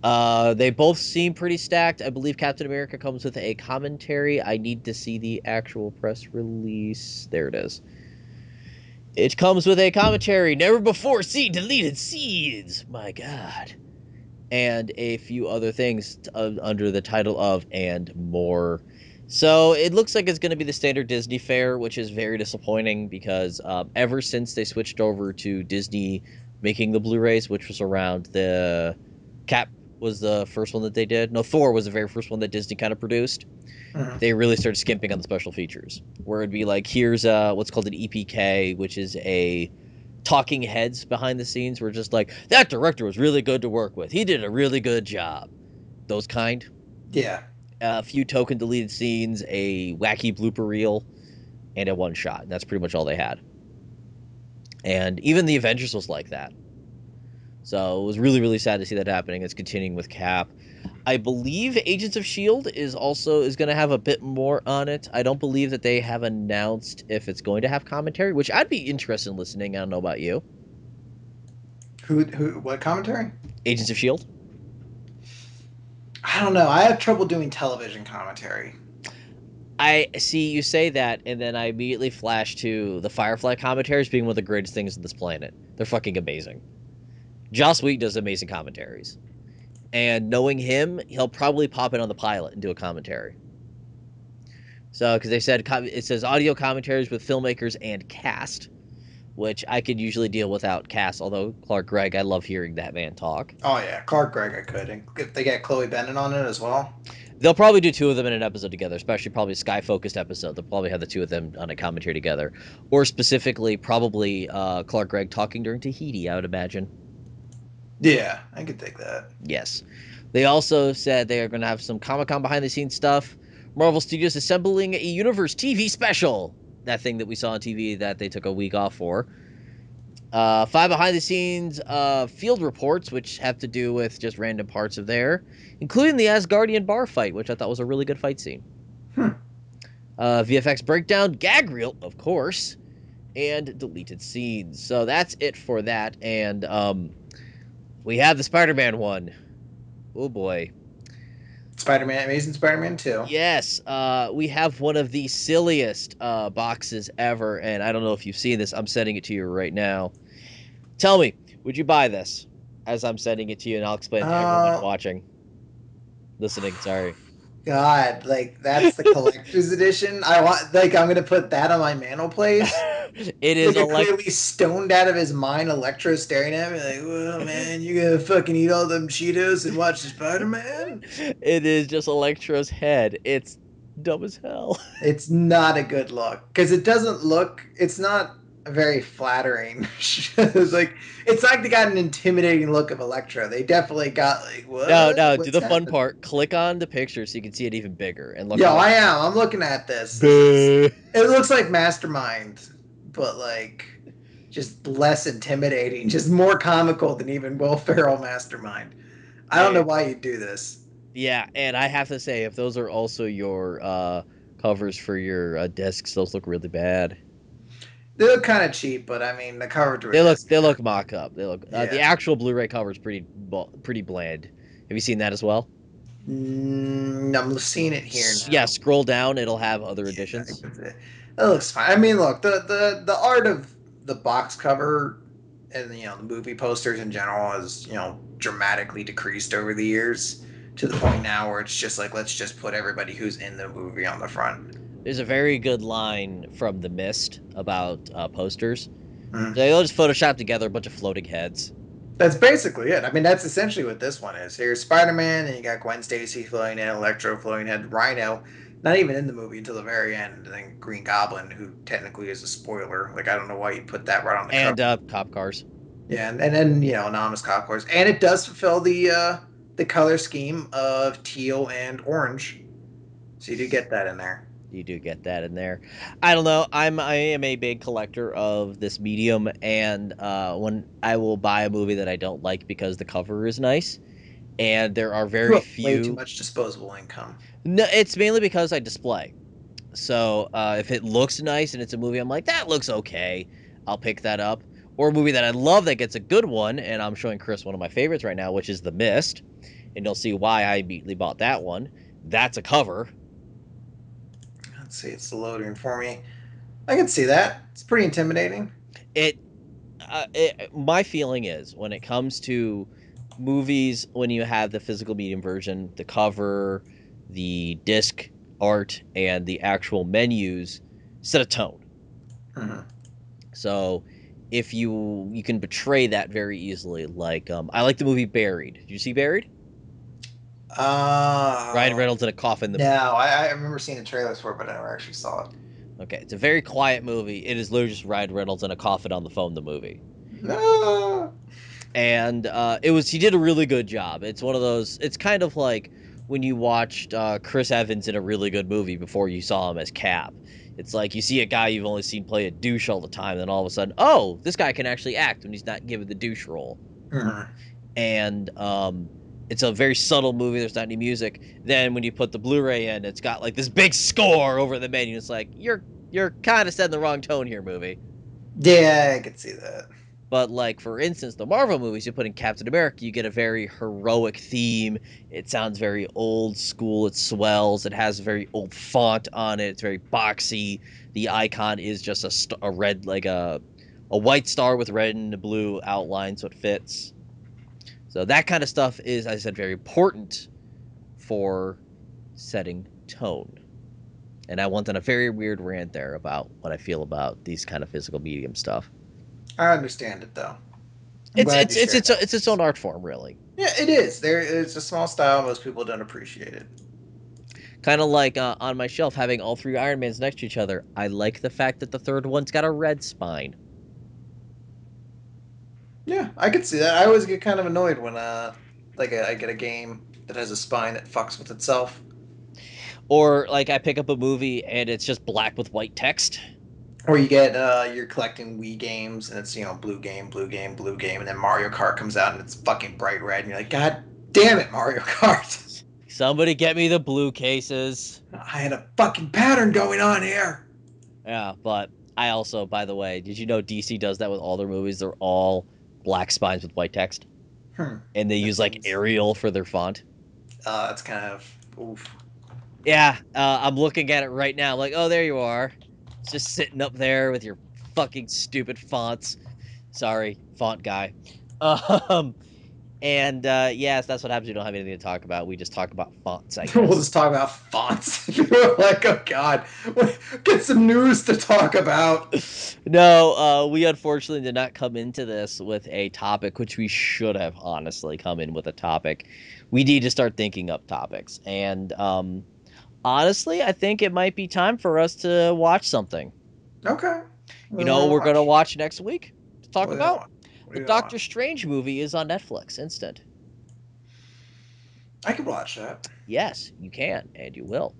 [SPEAKER 2] They both seem pretty stacked. I believe Captain America comes with a commentary. I need to see the actual press release. There it is. It comes with a commentary, never before seen deleted scenes. My God. And a few other things under the title of and more. So it looks like it's going to be the standard Disney fare, which is very disappointing because ever since they switched over to Disney making the Blu-rays, which was around the Cap was the first one that they did. No, Thor was the very first one that Disney kind of produced. They really started skimping on the special features, where it'd be like, here's what's called an EPK, which is a talking heads behind the scenes. We're just like, that director was really good to work with. He did a really good job. Those kind.
[SPEAKER 1] Yeah.
[SPEAKER 2] A few token deleted scenes, a wacky blooper reel, and a one shot. That's pretty much all they had. And even the Avengers was like that. So it was really, really sad to see that happening. It's continuing with Cap. I believe Agents of S.H.I.E.L.D. is going to have a bit more on it. I don't believe that they have announced if it's going to have commentary, which I'd be interested in listening. I don't know about you.
[SPEAKER 1] What commentary?
[SPEAKER 2] Agents of S.H.I.E.L.D.
[SPEAKER 1] I don't know. I have trouble doing television commentary.
[SPEAKER 2] I see you say that, and then I immediately flash to the Firefly commentaries being one of the greatest things on this planet. They're fucking amazing. Joss Whedon does amazing commentaries. And knowing him, he'll probably pop in on the pilot and do a commentary. So, because they said it says audio commentaries with filmmakers and cast, which I could usually deal without cast, although Clark Gregg, I love hearing that man talk.
[SPEAKER 1] Oh, yeah. Clark Gregg, I could. And if they get Chloe Bennett on it as well.
[SPEAKER 2] They'll probably do two of them in an episode together, especially probably a Sky-focused episode. They'll probably have the two of them on a commentary together. Or specifically, probably Clark Gregg talking during Tahiti, I would imagine.
[SPEAKER 1] Yeah, I could take that.
[SPEAKER 2] Yes. They also said they are going to have some Comic-Con behind-the-scenes stuff. Marvel Studios assembling a Universe TV special. That thing that we saw on TV that they took a week off for. 5 behind-the-scenes field reports, which have to do with just random parts of there, including the Asgardian bar fight, which I thought was a really good fight scene. VFX breakdown, gag reel, of course, and deleted scenes. So that's it for that. And we have the Spider-Man one. Oh boy.
[SPEAKER 1] Amazing Spider-Man 2.
[SPEAKER 2] Yes, we have one of the silliest boxes ever, and I don't know if you've seen this. I'm sending it to you right now. Tell me, would you buy this? As I'm sending it to you, and I'll explain to everyone watching. Listening, sorry.
[SPEAKER 1] God, like, that's the collector's edition. I'm gonna put that on my mantel place.
[SPEAKER 2] It is
[SPEAKER 1] clearly stoned out of his mind. Electro staring at me like, "Well, man, you gonna fucking eat all them Cheetos and watch the Spider-Man?"
[SPEAKER 2] It is just Electro's head. It's dumb as hell.
[SPEAKER 1] It's not a good look because it doesn't look. It's not very flattering. It's like they got an intimidating look of Elektra. They definitely got like,
[SPEAKER 2] No,
[SPEAKER 1] what?
[SPEAKER 2] no, do
[SPEAKER 1] What's
[SPEAKER 2] the fun
[SPEAKER 1] happening?
[SPEAKER 2] part. Click on the picture so you can see it even bigger and look
[SPEAKER 1] Yo,
[SPEAKER 2] how
[SPEAKER 1] I
[SPEAKER 2] much.
[SPEAKER 1] am. I'm looking at this.
[SPEAKER 2] Bleh.
[SPEAKER 1] It looks like Mastermind, but like just less intimidating, just more comical than even Will Ferrell Mastermind. I don't know
[SPEAKER 2] And
[SPEAKER 1] why you do this.
[SPEAKER 2] yeah, and I have to say, if those are also your covers for your discs, those look really bad.
[SPEAKER 1] They look kind of cheap, but I mean the cover to a
[SPEAKER 2] They look
[SPEAKER 1] disc.
[SPEAKER 2] they look mock up. They look the
[SPEAKER 1] Yeah.
[SPEAKER 2] actual Blu-ray cover is pretty bland. Have you seen that as well?
[SPEAKER 1] I'm seeing it here
[SPEAKER 2] Yeah,
[SPEAKER 1] now.
[SPEAKER 2] scroll down. It'll have other
[SPEAKER 1] Yeah,
[SPEAKER 2] editions.
[SPEAKER 1] that looks fine. I mean, look, the art of the box cover and the movie posters in general has dramatically decreased over the years to the point now where it's just like let's just put everybody who's in the movie on the front.
[SPEAKER 2] There's a very good line from The Mist about posters.
[SPEAKER 1] Mhm.
[SPEAKER 2] They'll just Photoshop together a bunch of floating heads.
[SPEAKER 1] That's basically it. I mean, that's essentially what this one is. Here's Spider-Man, and you got Gwen Stacy floating in, Electro floating in, Rhino, not even in the movie until the very end, and then Green Goblin, who technically is a spoiler. Like, I don't know why you put that right on the cover.
[SPEAKER 2] And cop cars.
[SPEAKER 1] Yeah, and then anonymous cop cars, and it does fulfill the color scheme of teal and orange, so you do get that in there.
[SPEAKER 2] You do get that in there. I don't know. I am a big collector of this medium, and when I will buy a movie that I don't like because the cover is nice, and there are
[SPEAKER 1] You
[SPEAKER 2] very
[SPEAKER 1] have way too
[SPEAKER 2] few.
[SPEAKER 1] much disposable income.
[SPEAKER 2] No, it's mainly because I display. So if it looks nice and it's a movie I'm like, that looks okay, I'll pick that up. Or a movie that I love that gets a good one, and I'm showing Chris one of my favorites right now, which is The Mist, and you'll see why I immediately bought that one. That's a cover.
[SPEAKER 1] Let's see, it's loading for me. I can see that. It's pretty intimidating.
[SPEAKER 2] It, my feeling is when it comes to movies, when you have the physical medium version, the cover, the disc art, and the actual menus set a tone.
[SPEAKER 1] Mm-hmm.
[SPEAKER 2] So if you can betray that very easily. Like I like the movie Buried. Did you see Buried? Ryan
[SPEAKER 1] Uh,
[SPEAKER 2] Reynolds in a coffin.
[SPEAKER 1] no, I remember seeing the trailers for it, but I never actually saw it.
[SPEAKER 2] Okay, it's a very quiet movie. It is literally just Ryan Reynolds in a coffin on the phone. The movie,
[SPEAKER 1] No.
[SPEAKER 2] and he did a really good job. It's one of those. It's kind of like when you watched Chris Evans in a really good movie before you saw him as Cap. It's like you see a guy you've only seen play a douche all the time, then all of a sudden, oh, this guy can actually act when he's not given the douche role.
[SPEAKER 1] Mm-hmm.
[SPEAKER 2] And it's a very subtle movie. There's not any music. Then when you put the Blu-ray in, it's got like this big score over the menu. It's like you're kind of setting the wrong tone here, movie.
[SPEAKER 1] Yeah, I could see that.
[SPEAKER 2] But like for instance, the Marvel movies, you put in Captain America, you get a very heroic theme. It sounds very old school. It swells. It has a very old font on it. It's very boxy. The icon is just a red, like a white star with red and blue outline, so it fits. So that kind of stuff is, as I said, very important for setting tone. And I went on a very weird rant there about what I feel about these kind of physical medium stuff.
[SPEAKER 1] I understand it though. I'm glad you shared that.
[SPEAKER 2] It's its own art form, really.
[SPEAKER 1] Yeah, it is. It's a small style. Most people don't appreciate it.
[SPEAKER 2] Kind of like on my shelf having all three Iron Mans next to each other. I like the fact that the third one's got a red spine.
[SPEAKER 1] Yeah, I could see that. I always get kind of annoyed when I get a game that has a spine that fucks with itself.
[SPEAKER 2] Or like I pick up a movie and it's just black with white text.
[SPEAKER 1] Or you get you're collecting Wii games and it's blue game, blue game, blue game, and then Mario Kart comes out and it's fucking bright red, and you're like, God damn it, Mario Kart!
[SPEAKER 2] Somebody get me the blue cases.
[SPEAKER 1] I had a fucking pattern going on here.
[SPEAKER 2] Yeah, but I also, by the way, did you know DC does that with all their movies? They're all black spines with white text. And they use like Arial for their font.
[SPEAKER 1] That's kind of oof.
[SPEAKER 2] Yeah, I'm looking at it right now. Like, oh, there you are. It's just sitting up there with your fucking stupid fonts. Sorry, font guy. And yes, that's what happens. We don't have anything to talk about. We just talk about fonts, I guess.
[SPEAKER 1] We'll just talk about fonts. We're like, oh God, get some news to talk about.
[SPEAKER 2] No, we unfortunately did not come into this with a topic, which we should have honestly come in with a topic. We need to start thinking up topics. And honestly, I think it might be time for us to watch something.
[SPEAKER 1] Okay.
[SPEAKER 2] You know what we're going to watch next week to talk
[SPEAKER 1] What are you gonna
[SPEAKER 2] about?
[SPEAKER 1] watch? What are
[SPEAKER 2] The
[SPEAKER 1] you gonna
[SPEAKER 2] Doctor
[SPEAKER 1] watch?
[SPEAKER 2] Strange movie is on Netflix instant.
[SPEAKER 1] I could watch that.
[SPEAKER 2] Yes, you can, and you will.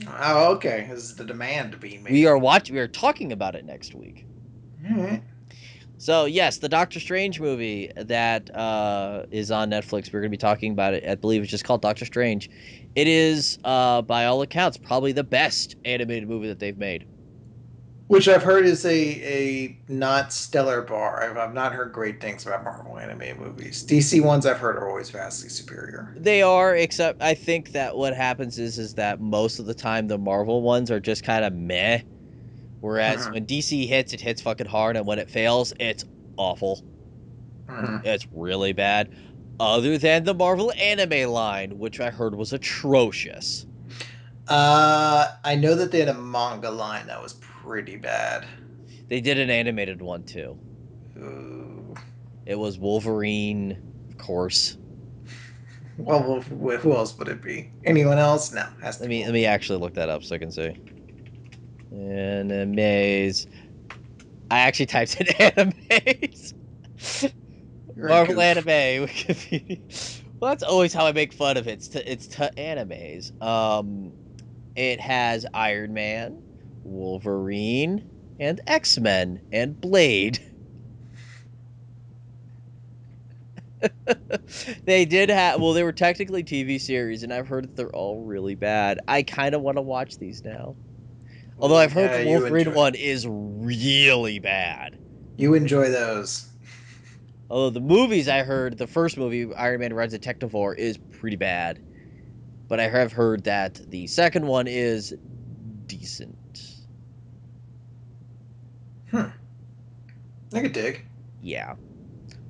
[SPEAKER 1] Oh, okay. This is the demand being made.
[SPEAKER 2] We are talking about it next week.
[SPEAKER 1] Alright.
[SPEAKER 2] So yes, the Doctor Strange movie that is on Netflix. We're going to be talking about it. I believe it's just called Doctor Strange. It is, by all accounts, probably the best animated movie that they've made.
[SPEAKER 1] Which I've heard is a not stellar bar. I've not heard great things about Marvel animated movies. DC ones I've heard are always vastly superior.
[SPEAKER 2] They are, except I think that what happens is that most of the time the Marvel ones are just kind of meh. Whereas when DC hits, it hits fucking hard, and when it fails, it's awful. It's really bad. Other than the Marvel anime line, which I heard was atrocious.
[SPEAKER 1] I know that they had a manga line that was pretty bad.
[SPEAKER 2] They did an animated one too.
[SPEAKER 1] Ooh.
[SPEAKER 2] It was Wolverine, of course.
[SPEAKER 1] Well, who else would it be? Anyone else? No. Has to
[SPEAKER 2] Let me actually look that up so I can see. Animes. I actually typed in animes. Marvel anime. Wikipedia. Well, that's always how I make fun of it. It's to animes. It has Iron Man, Wolverine, and X-Men, and Blade. They did have, well, they were technically TV series, and I've heard that they're all really bad. I kind of want to watch these now. Although I've heard the Wolverine one is really bad.
[SPEAKER 1] You enjoy those.
[SPEAKER 2] Although the movies I heard, the first movie, Iron Man Rise of Technovore, is pretty bad. But I have heard that the second one is decent.
[SPEAKER 1] I could dig.
[SPEAKER 2] Yeah.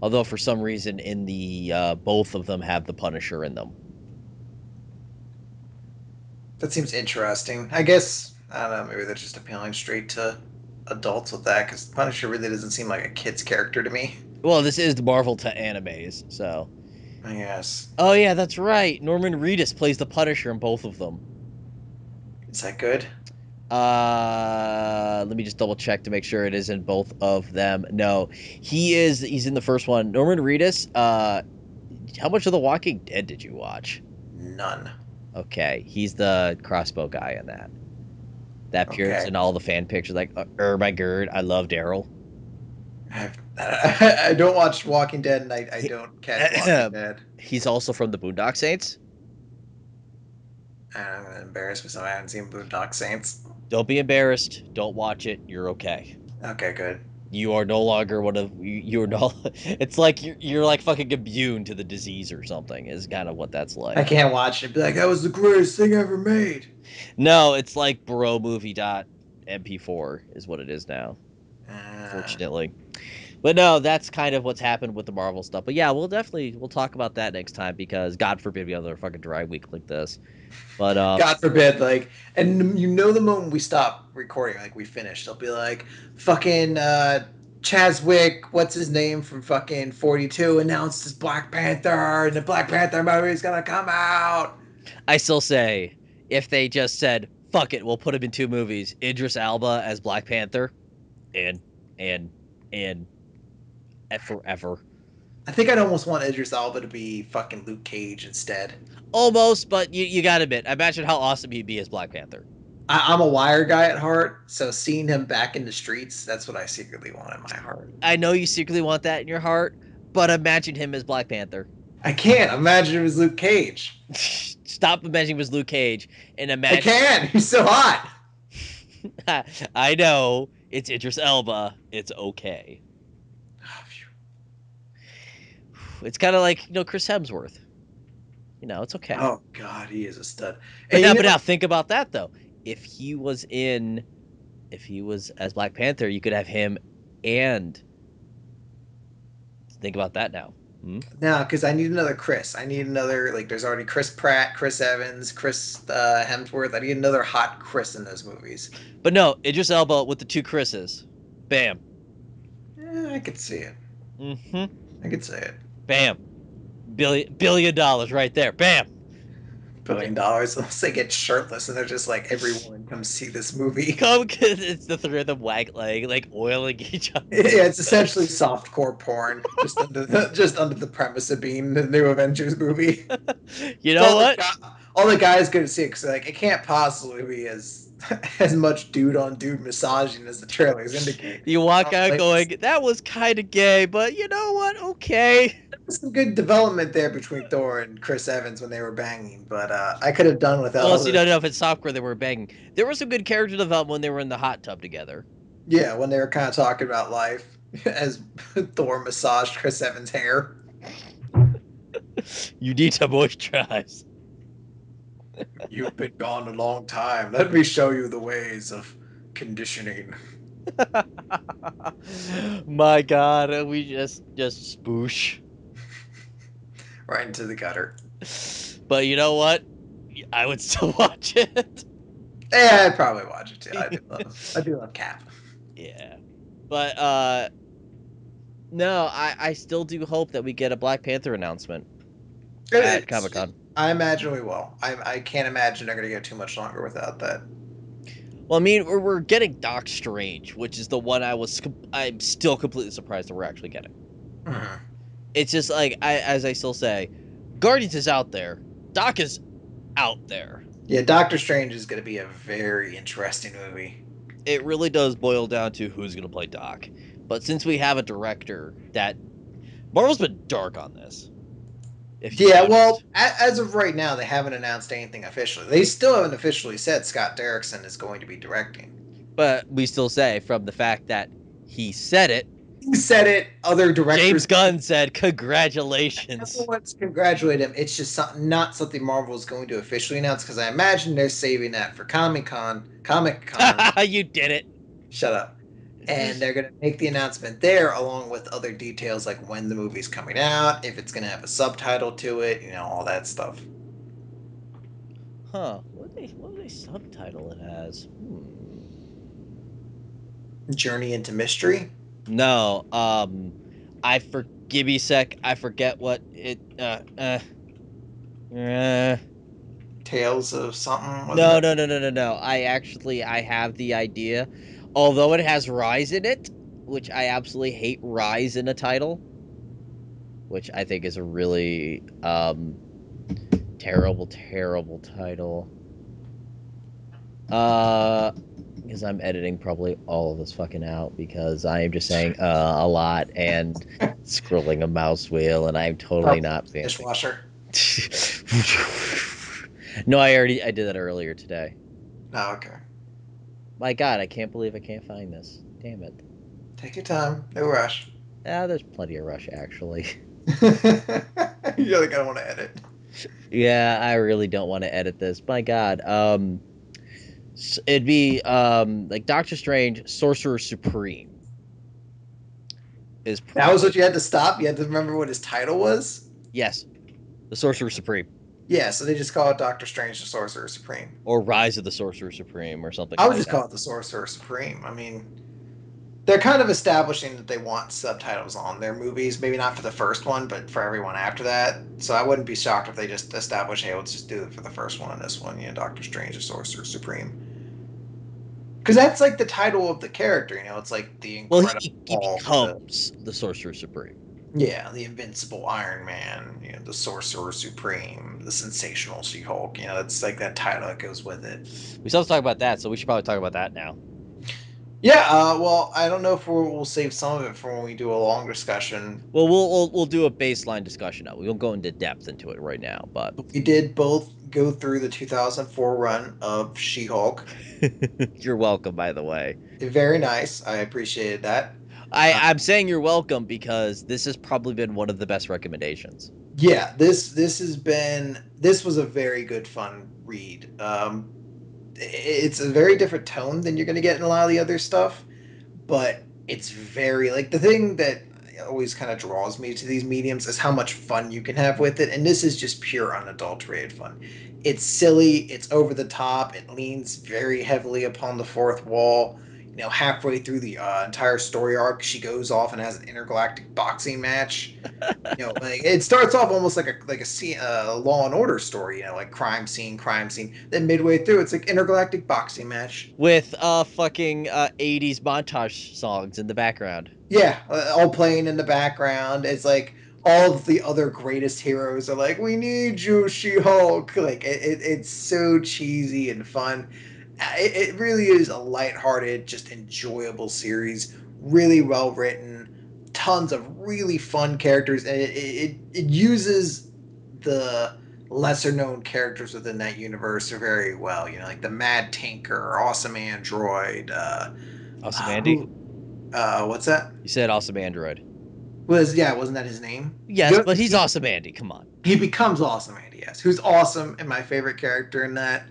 [SPEAKER 2] Although for some reason in the both of them have the Punisher in them.
[SPEAKER 1] That seems interesting. I guess, I don't know, maybe they're just appealing straight to adults with that, because Punisher really doesn't seem like a kid's character to me.
[SPEAKER 2] Well, this is the Marvel to animes, so.
[SPEAKER 1] I guess.
[SPEAKER 2] Oh yeah, that's right. Norman Reedus plays the Punisher in both of them.
[SPEAKER 1] Is that good?
[SPEAKER 2] Let me just double check to make sure it is in both of them. No, he's in the first one. Norman Reedus, how much of The Walking Dead did you watch?
[SPEAKER 1] None.
[SPEAKER 2] Okay, he's the crossbow guy in that. That appears in all the fan pictures, like, my gird, I love Daryl.
[SPEAKER 1] I don't watch Walking Dead, and I don't catch Walking Dead.
[SPEAKER 2] He's also from the Boondock Saints.
[SPEAKER 1] I'm gonna embarrass myself. I haven't seen Boondock Saints.
[SPEAKER 2] Don't be embarrassed. Don't watch it. You're okay.
[SPEAKER 1] Okay, good.
[SPEAKER 2] You are no longer one of you're no. It's like you're like fucking immune to the disease or something. Is kind of what that's like.
[SPEAKER 1] I can't watch it. Be like, that was the greatest thing ever made.
[SPEAKER 2] No, it's like bromovie.mp4 is what it is now. Fortunately. But no, that's kind of what's happened with the Marvel stuff. But yeah, we'll talk about that next time, because God forbid we have another fucking dry week like this. But
[SPEAKER 1] God forbid, like, and you know, the moment we stop recording, like we finish, they'll be like, fucking Chaswick, what's his name from fucking 42, announced his Black Panther, and the Black Panther movie is gonna come out.
[SPEAKER 2] I still say, if they just said, fuck it, we'll put him in 2 movies, Idris Elba as Black Panther, and forever.
[SPEAKER 1] I think I'd almost want Idris Elba to be fucking Luke Cage instead.
[SPEAKER 2] Almost, but you gotta admit, imagine how awesome he'd be as Black Panther.
[SPEAKER 1] I'm a Wire guy at heart, so seeing him back in the streets, that's what I secretly want in my heart.
[SPEAKER 2] I know you secretly want that in your heart, but imagine him as Black Panther.
[SPEAKER 1] I can't imagine him as Luke Cage.
[SPEAKER 2] Stop imagining him as Luke Cage and imagine.
[SPEAKER 1] I can. He's so hot.
[SPEAKER 2] I know. It's Idris Elba. It's okay. It's kind of like, Chris Hemsworth. It's okay.
[SPEAKER 1] Oh God, he is a stud.
[SPEAKER 2] But now think about that though. If he was as Black Panther, you could have him, and think about that now.
[SPEAKER 1] No, because I need another Chris. I need another, like, there's already Chris Pratt, Chris Evans, Chris Hemsworth. I need another hot Chris in those movies.
[SPEAKER 2] But no, Idris Elba with the 2 Chris's. Bam.
[SPEAKER 1] I could see it. I could see it.
[SPEAKER 2] Bam. $1 billion right there. Bam.
[SPEAKER 1] billion, unless they get shirtless and they're just like, everyone come see this movie.
[SPEAKER 2] Come, cause it's the three of them like oiling each other.
[SPEAKER 1] Yeah, it's essentially softcore porn, just under the premise of being the new Avengers movie.
[SPEAKER 2] You
[SPEAKER 1] So
[SPEAKER 2] know what?
[SPEAKER 1] all the guys go to see it because like it can't possibly be as much dude on dude massaging as the trailers indicate.
[SPEAKER 2] You walk out
[SPEAKER 1] Like,
[SPEAKER 2] going, that was kind of gay, but you know what? Okay.
[SPEAKER 1] there's some good development there between Thor and Chris Evans when they were banging, but I could have done without
[SPEAKER 2] Well,
[SPEAKER 1] all
[SPEAKER 2] so you
[SPEAKER 1] the
[SPEAKER 2] don't know if it's softcore they were banging. There was some good character development when they were in the hot tub together.
[SPEAKER 1] yeah when they were kind of talking about life as Thor massaged Chris Evans' hair.
[SPEAKER 2] You need to moisturize.
[SPEAKER 1] You've been gone a long time. Let me show you the ways of conditioning.
[SPEAKER 2] My God, we just spoosh.
[SPEAKER 1] Right into the gutter.
[SPEAKER 2] But you know what? I would still watch it.
[SPEAKER 1] Yeah, I'd probably watch it too. I do love Cap.
[SPEAKER 2] Yeah. But no, I still do hope that we get a Black Panther announcement at Comic-Con.
[SPEAKER 1] I imagine we will. I can't imagine they're going to go too much longer without that.
[SPEAKER 2] Well, I mean, we're getting Doc Strange, which is the one I'm still completely surprised that we're actually getting.
[SPEAKER 1] Mm-hmm.
[SPEAKER 2] It's just like, as I still say, Guardians is out there. Doc is out there.
[SPEAKER 1] Yeah, Doctor Strange is going to be a very interesting movie.
[SPEAKER 2] It really does boil down to who's going to play Doc. But since we have a director that... Marvel's been dark on this.
[SPEAKER 1] Yeah, well, as of right now, they haven't announced anything officially. They still haven't officially said Scott Derrickson is going to be directing.
[SPEAKER 2] But we still say, from the fact that he said it...
[SPEAKER 1] He said it, other directors...
[SPEAKER 2] James Gunn said, congratulations.
[SPEAKER 1] Everyone's congratulate him. It's just not something Marvel is going to officially announce, because I imagine they're saving that for Comic-Con.
[SPEAKER 2] You did it.
[SPEAKER 1] Shut up. And they're going to make the announcement there, along with other details like when the movie's coming out, if it's going to have a subtitle to it, all that stuff.
[SPEAKER 2] Huh. What do they subtitle it as?
[SPEAKER 1] Journey into Mystery?
[SPEAKER 2] No. Give me a sec. I forget what it...
[SPEAKER 1] Tales of something?
[SPEAKER 2] No. I have the idea. Although it has Rise in it, which I absolutely hate Rise in a title, which I think is a really terrible title. Because I'm editing probably all of this fucking out because I am just saying a lot and scrolling a mouse wheel and I'm totally not fancy.
[SPEAKER 1] Dishwasher.
[SPEAKER 2] No, I did that earlier today.
[SPEAKER 1] Oh, okay.
[SPEAKER 2] My God, I can't believe I can't find this. Damn it.
[SPEAKER 1] Take your time. No rush.
[SPEAKER 2] There's plenty of rush, actually.
[SPEAKER 1] You really gotta want to edit.
[SPEAKER 2] Yeah, I really don't want to edit this. My God. It'd be like Doctor Strange, Sorcerer Supreme.
[SPEAKER 1] That was what you had to stop? You had to remember what his title was?
[SPEAKER 2] Yes. The Sorcerer Supreme.
[SPEAKER 1] Yeah, so they just call it Doctor Strange the Sorcerer Supreme.
[SPEAKER 2] Or Rise of the Sorcerer Supreme or something
[SPEAKER 1] I would just call it the Sorcerer Supreme. I mean, they're kind of establishing that they want subtitles on their movies. Maybe not for the first one, but for everyone after that. So I wouldn't be shocked if they just establish, hey, let's just do it for the first one and this one, Doctor Strange the Sorcerer Supreme. Because that's like the title of the character, it's like the incredible...
[SPEAKER 2] Well, he becomes the Sorcerer Supreme.
[SPEAKER 1] Yeah, the invincible Iron Man, the Sorcerer Supreme, the sensational She-Hulk. It's like that title that goes with it.
[SPEAKER 2] We still have to talk about that, so we should probably talk about that now.
[SPEAKER 1] Yeah, well, I don't know if we'll save some of it for when we do a long discussion.
[SPEAKER 2] Well, we'll do a baseline discussion now. We won't go into depth into it right now, but
[SPEAKER 1] we did both go through the 2004 run of She-Hulk.
[SPEAKER 2] You're welcome, by the way.
[SPEAKER 1] Very nice. I appreciated that.
[SPEAKER 2] I'm saying you're welcome because this has probably been one of the best recommendations.
[SPEAKER 1] Yeah, this was a very good fun read. It's a very different tone than you're going to get in a lot of the other stuff, but it's very, like, the thing that always kind of draws me to these mediums is how much fun you can have with it, and this is just pure unadulterated fun. It's silly, it's over the top, it leans very heavily upon the fourth wall. halfway through the entire story arc, she goes off and has an intergalactic boxing match. Like it starts off almost like a Law and Order story. Like crime scene, crime scene. Then midway through, it's like intergalactic boxing match
[SPEAKER 2] with fucking 80s montage songs in the background.
[SPEAKER 1] Yeah, all playing in the background. It's like all of the other greatest heroes are like, "We need you, She-Hulk." Like it's so cheesy and fun. It really is a lighthearted, just enjoyable series. Really well written, tons of really fun characters, and it uses the lesser known characters within that universe very well. Like the Mad Tinker, Awesome Android,
[SPEAKER 2] Awesome Andy?
[SPEAKER 1] what's that?
[SPEAKER 2] You said Awesome Android.
[SPEAKER 1] Wasn't that his name?
[SPEAKER 2] Yes, but he's Awesome Andy. Come on.
[SPEAKER 1] He becomes Awesome Andy, yes. Who's awesome and my favorite character in that.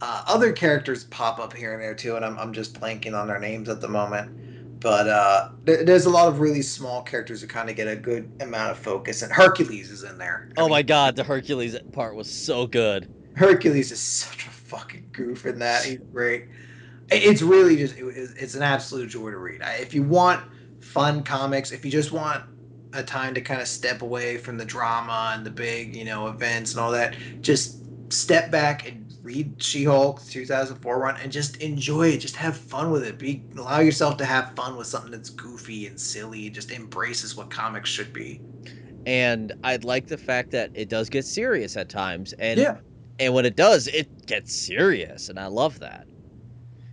[SPEAKER 1] Other characters pop up here and there too, and I'm just blanking on their names at the moment. But there's a lot of really small characters who kind of get a good amount of focus, and Hercules is in there.
[SPEAKER 2] My god, the Hercules part was so good.
[SPEAKER 1] Hercules is such a fucking goof in that. He's great. It's really it's an absolute joy to read. If you want fun comics, if you just want a time to kind of step away from the drama and the big, events and all that, just step back and read She-Hulk 2004 run and just enjoy it. Just have fun with it. Allow yourself to have fun with something that's goofy and silly. Just embraces what comics should be.
[SPEAKER 2] And I'd like the fact that it does get serious at times,
[SPEAKER 1] and
[SPEAKER 2] when it does, it gets serious, and I love that.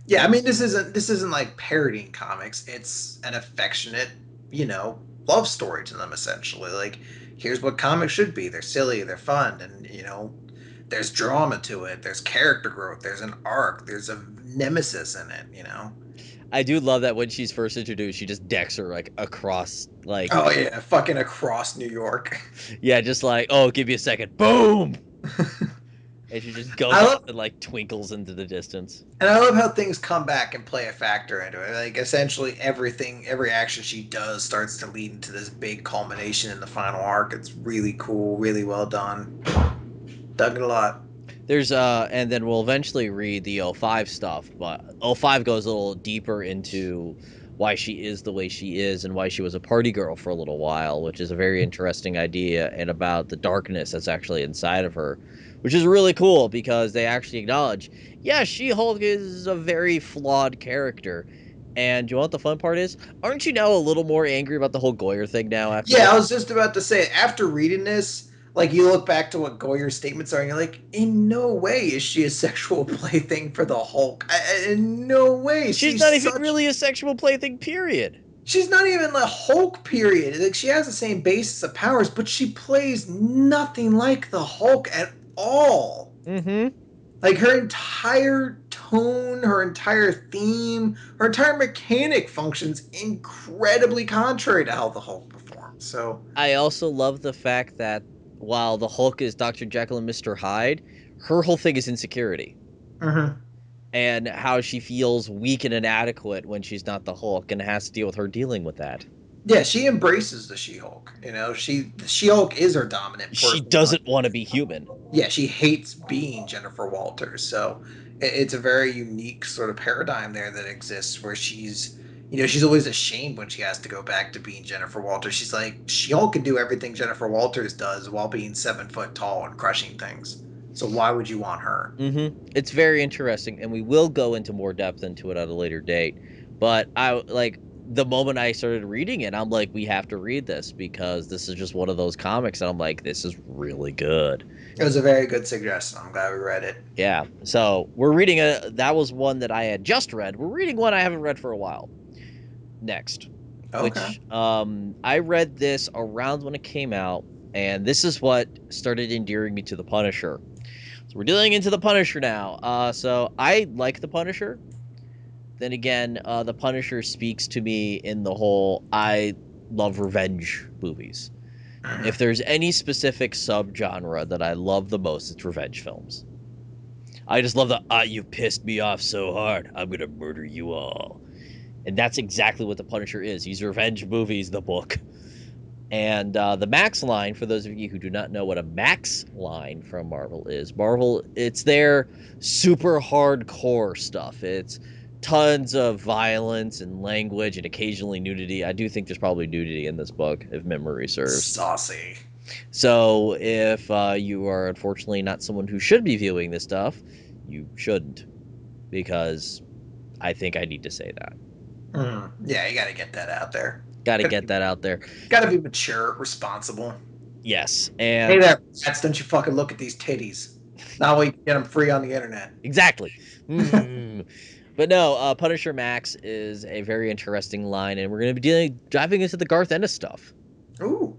[SPEAKER 1] Yeah, I mean, this isn't like parodying comics. It's an affectionate, love story to them, essentially. Like, here's what comics should be. They're silly, they're fun, and, there's drama to it. There's character growth. There's an arc. There's a nemesis in it,
[SPEAKER 2] I do love that when she's first introduced, she just decks her, like, across, like...
[SPEAKER 1] Oh, yeah, fucking across New York.
[SPEAKER 2] Yeah, just like, give me a second. Boom! And she just goes up and, like, twinkles into the distance.
[SPEAKER 1] And I love how things come back and play a factor into it. Like, essentially every action she does starts to lead into this big culmination in the final arc. It's really cool, really well done. Dug it a lot.
[SPEAKER 2] There's, and then we'll eventually read the 05 stuff, but 05 goes a little deeper into why she is the way she is and why she was a party girl for a little while, which is a very interesting idea, and about the darkness that's actually inside of her, which is really cool because they actually acknowledge, yeah, She-Hulk is a very flawed character. And you know what the fun part is? Aren't you now a little more angry about the whole Goyer thing now?
[SPEAKER 1] I was just about to say, after reading this, like, you look back to what Goyer's statements are, and you're like, in no way is she a sexual plaything for the Hulk. In no way.
[SPEAKER 2] She's not even really a sexual plaything, period.
[SPEAKER 1] She's not even the Hulk, period. Like, she has the same basis of powers, but she plays nothing like the Hulk at all.
[SPEAKER 2] Mm-hmm.
[SPEAKER 1] Like, her entire tone, her entire theme, her entire mechanic functions incredibly contrary to how the Hulk performs. So
[SPEAKER 2] I also love the fact that while the Hulk is Dr. Jekyll and Mr. Hyde, her whole thing is insecurity.
[SPEAKER 1] Mm-hmm.
[SPEAKER 2] And how she feels weak and inadequate when she's not the Hulk, and has to deal with her dealing with that.
[SPEAKER 1] Yeah, she embraces the She-Hulk. The She-Hulk is her dominant person.
[SPEAKER 2] She doesn't want to be human.
[SPEAKER 1] Yeah, she hates being Jennifer Walters. So it's a very unique sort of paradigm there that exists where she's always ashamed when she has to go back to being Jennifer Walters. She's like, She-Hulk can do everything Jennifer Walters does while being 7 foot tall and crushing things. So why would you want her?
[SPEAKER 2] Mm-hmm. It's very interesting, and we will go into more depth into it at a later date. But the moment I started reading it, I'm like, we have to read this because this is just one of those comics, and I'm like, this is really good.
[SPEAKER 1] It was a very good suggestion. I'm glad we read it.
[SPEAKER 2] Yeah. So we're reading that was one that I had just read. We're reading one I haven't read for a while. Next.
[SPEAKER 1] Okay.
[SPEAKER 2] Which I read this around when it came out, and this is what started endearing me to the Punisher. So we're dealing into the Punisher now. So I like the Punisher. Then again, the Punisher speaks to me in the whole, I love revenge movies. If there's any specific subgenre that I love the most, it's revenge films. I just love you pissed me off so hard, I'm going to murder you all. And that's exactly what the Punisher is. He's revenge movies, the book. And the Max line, for those of you who do not know what a Max line from Marvel is, it's their super hardcore stuff. It's tons of violence and language and occasionally nudity. I do think there's probably nudity in this book, if memory serves.
[SPEAKER 1] Saucy.
[SPEAKER 2] So if you are unfortunately not someone who should be viewing this stuff, you shouldn't, because I think I need to say that.
[SPEAKER 1] Yeah, you got to get that out there.
[SPEAKER 2] Got to get that out there.
[SPEAKER 1] Got to be mature, responsible.
[SPEAKER 2] Yes, and
[SPEAKER 1] hey there, cats! Don't you fucking look at these titties. Now we can get them free on the internet.
[SPEAKER 2] Exactly. But no, Punisher Max is a very interesting line, and we're going to be diving into the Garth Ennis stuff.
[SPEAKER 1] Ooh,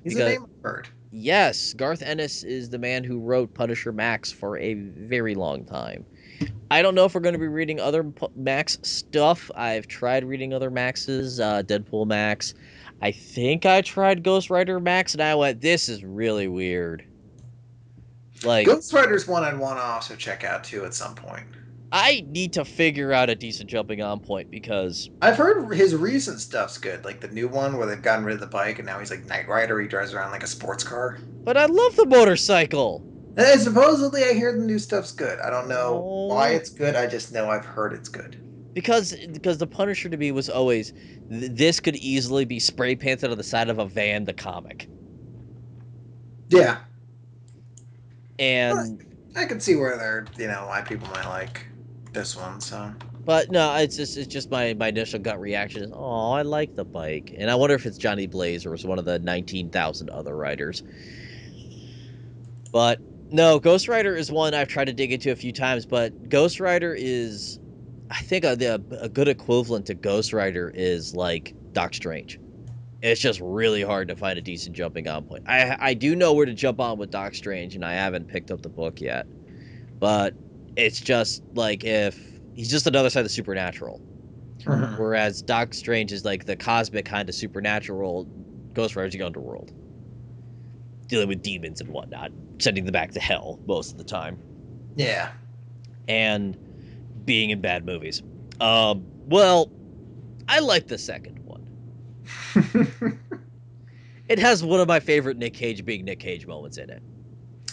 [SPEAKER 1] he's a name I've heard.
[SPEAKER 2] Yes, Garth Ennis is the man who wrote Punisher Max for a very long time. I don't know if we're going to be reading other Max stuff. I've tried reading other Maxes, Deadpool Max. I think I tried Ghost Rider Max, and I went, this is really weird. Like,
[SPEAKER 1] Ghost Rider's one I'd want to also check out too at some point.
[SPEAKER 2] I need to figure out a decent jumping on point, because
[SPEAKER 1] I've heard his recent stuff's good, like the new one where they've gotten rid of the bike and now he's like Knight Rider. He drives around like a sports car.
[SPEAKER 2] But I love the motorcycle.
[SPEAKER 1] And supposedly I hear the new stuff's good. I don't know why it's good. I just know I've heard it's good.
[SPEAKER 2] Because the Punisher to me was always, this could easily be spray painted on the side of a van, the comic.
[SPEAKER 1] Yeah.
[SPEAKER 2] And
[SPEAKER 1] I could see where why people might like this one. So,
[SPEAKER 2] but no, it's just my initial gut reaction is, oh, I like the bike, and I wonder if it's Johnny Blaze or it's one of the 19,000 other writers. But no, Ghost Rider is one I've tried to dig into a few times, but Ghost Rider is, I think a good equivalent to Ghost Rider is like Doc Strange. It's just really hard to find a decent jumping on point. I do know where to jump on with Doc Strange, and I haven't picked up the book yet. But it's just like if he's just another side of the supernatural. Whereas Doc Strange is like the cosmic kind of supernatural. Ghost Rider's the underworld. Dealing with demons and whatnot. Sending them back to hell most of the time.
[SPEAKER 1] Yeah.
[SPEAKER 2] And being in bad movies. Well, I like the second one. It has one of my favorite Nick Cage being Nick Cage moments in it.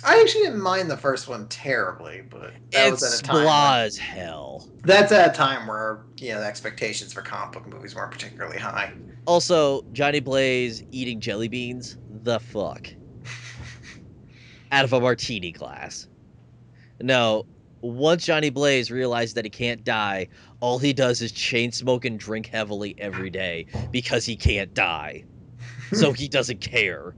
[SPEAKER 1] I actually didn't mind the first one terribly, but that was at a time
[SPEAKER 2] blah as hell.
[SPEAKER 1] That's at a time where the expectations for comic book movies weren't particularly high.
[SPEAKER 2] Also, Johnny Blaze eating jelly beans, the fuck, out of a martini glass. No, once Johnny Blaze realized that he can't die, all he does is chain smoke and drink heavily every day because he can't die. So he doesn't care.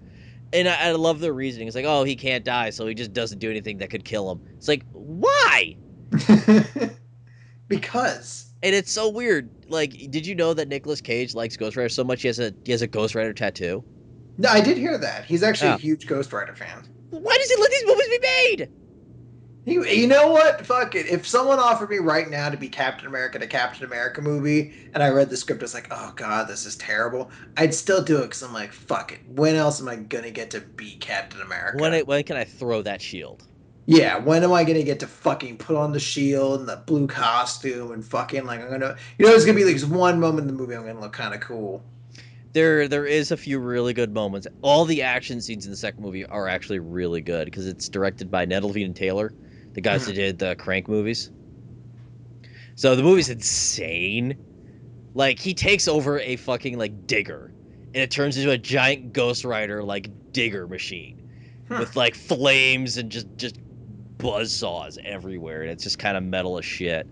[SPEAKER 2] And I love the reasoning. It's like, oh, he can't die, so he just doesn't do anything that could kill him. It's like, why?
[SPEAKER 1] Because.
[SPEAKER 2] And it's so weird. Like, did you know that Nicolas Cage likes Ghost Rider so much he has a Ghost Rider tattoo?
[SPEAKER 1] No, I did hear that. He's actually a huge Ghost Rider fan.
[SPEAKER 2] Why does he let these movies be made?
[SPEAKER 1] You know what? Fuck it. If someone offered me right now to be Captain America in a Captain America movie, and I read the script, I was like, oh god, this is terrible, I'd still do it because I'm like, fuck it. When else am I gonna get to be Captain America?
[SPEAKER 2] When can I throw that shield?
[SPEAKER 1] Yeah, when am I gonna get to fucking put on the shield and the blue costume and fucking like I'm gonna, there's gonna be like one moment in the movie I'm gonna look kind of cool.
[SPEAKER 2] There is a few really good moments. All the action scenes in the second movie are actually really good because it's directed by Nettleton and Taylor, the guys that did the Crank movies. So the movie's insane. Like, he takes over a fucking, like, digger, and it turns into a giant Ghost Rider, like, digger machine with, like, flames and just buzzsaws everywhere, and it's just kind of metal as shit.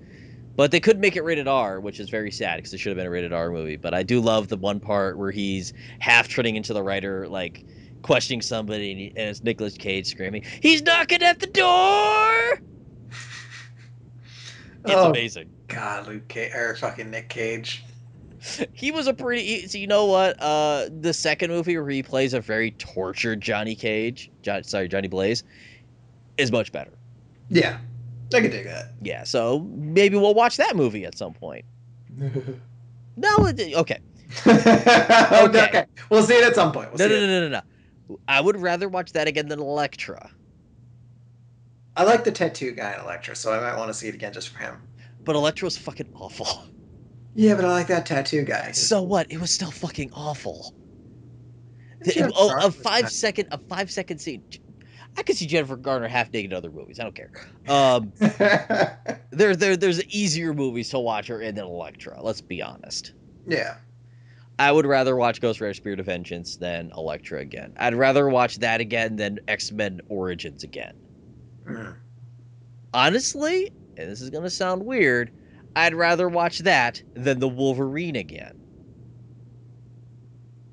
[SPEAKER 2] But they couldn't make it rated R, which is very sad because it should have been a rated R movie. But I do love the one part where he's half turning into the writer, like, questioning somebody, and it's Nicolas Cage screaming, "He's knocking at the door!" It's amazing.
[SPEAKER 1] God, fucking Nick Cage.
[SPEAKER 2] He was a pretty. So you know what? The second movie where he plays a very tortured Johnny Blaze, is much better.
[SPEAKER 1] Yeah, I can dig that.
[SPEAKER 2] Yeah, so maybe we'll watch that movie at some point. No, okay.
[SPEAKER 1] Okay. We'll see it at some point.
[SPEAKER 2] No. I would rather watch that again than Elektra.
[SPEAKER 1] I like the tattoo guy in Elektra, so I might want to see it again just for him.
[SPEAKER 2] But Elektra was fucking awful.
[SPEAKER 1] Yeah, but I like that tattoo guy.
[SPEAKER 2] So what? It was still fucking awful. A 5 second scene. I could see Jennifer Garner half naked in other movies. I don't care. There's easier movies to watch her in than Elektra. Let's be honest.
[SPEAKER 1] Yeah.
[SPEAKER 2] I would rather watch Ghost Rider: Spirit of Vengeance than Elektra again. I'd rather watch that again than X-Men Origins again.
[SPEAKER 1] Mm.
[SPEAKER 2] Honestly, and this is gonna sound weird, I'd rather watch that than the Wolverine again.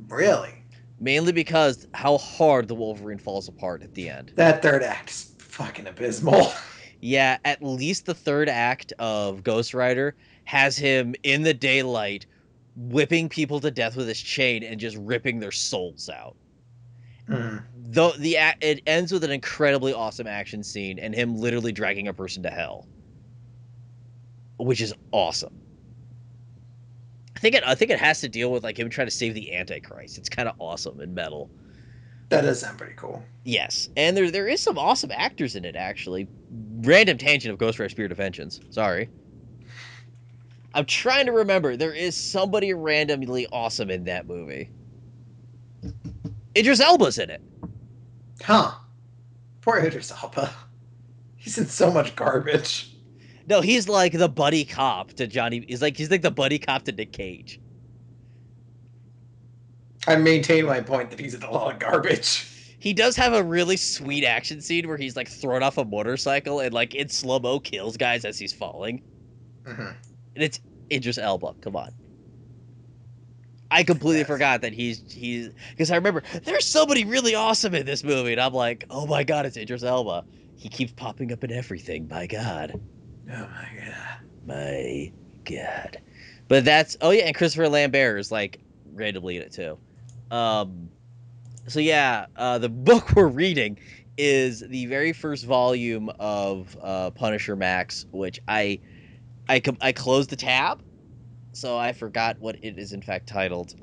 [SPEAKER 1] Really?
[SPEAKER 2] Mainly because how hard the Wolverine falls apart at the end.
[SPEAKER 1] That third act is fucking abysmal.
[SPEAKER 2] Yeah, at least the third act of Ghost Rider has him in the daylight whipping people to death with his chain and just ripping their souls out.
[SPEAKER 1] Mm.
[SPEAKER 2] Though it ends with an incredibly awesome action scene and him literally dragging a person to hell, which is awesome. I think it has to deal with like him trying to save the Antichrist. It's kind of awesome in metal.
[SPEAKER 1] That does sound pretty cool.
[SPEAKER 2] Yes, and there is some awesome actors in it actually. Random tangent of Ghost Rider: Spirit of Vengeance. Sorry. I'm trying to remember. There is somebody randomly awesome in that movie. Idris Elba's in it.
[SPEAKER 1] Huh. Poor Idris Elba. He's in so much garbage.
[SPEAKER 2] No, he's like the buddy cop to Johnny. He's like the buddy cop to Nick Cage.
[SPEAKER 1] I maintain my point that he's in a lot of garbage.
[SPEAKER 2] He does have a really sweet action scene where he's like thrown off a motorcycle and like in slow-mo kills guys as he's falling.
[SPEAKER 1] Mm-hmm.
[SPEAKER 2] And it's Idris Elba. Come on. I completely forgot that he's because I remember there's somebody really awesome in this movie, and I'm like, oh my god, it's Idris Elba. He keeps popping up in everything. My god.
[SPEAKER 1] Oh my god.
[SPEAKER 2] My god. But that's and Christopher Lambert is like randomly in it too. So yeah, the book we're reading is the very first volume of Punisher Max, which I closed the tab, so I forgot what it is in fact titled.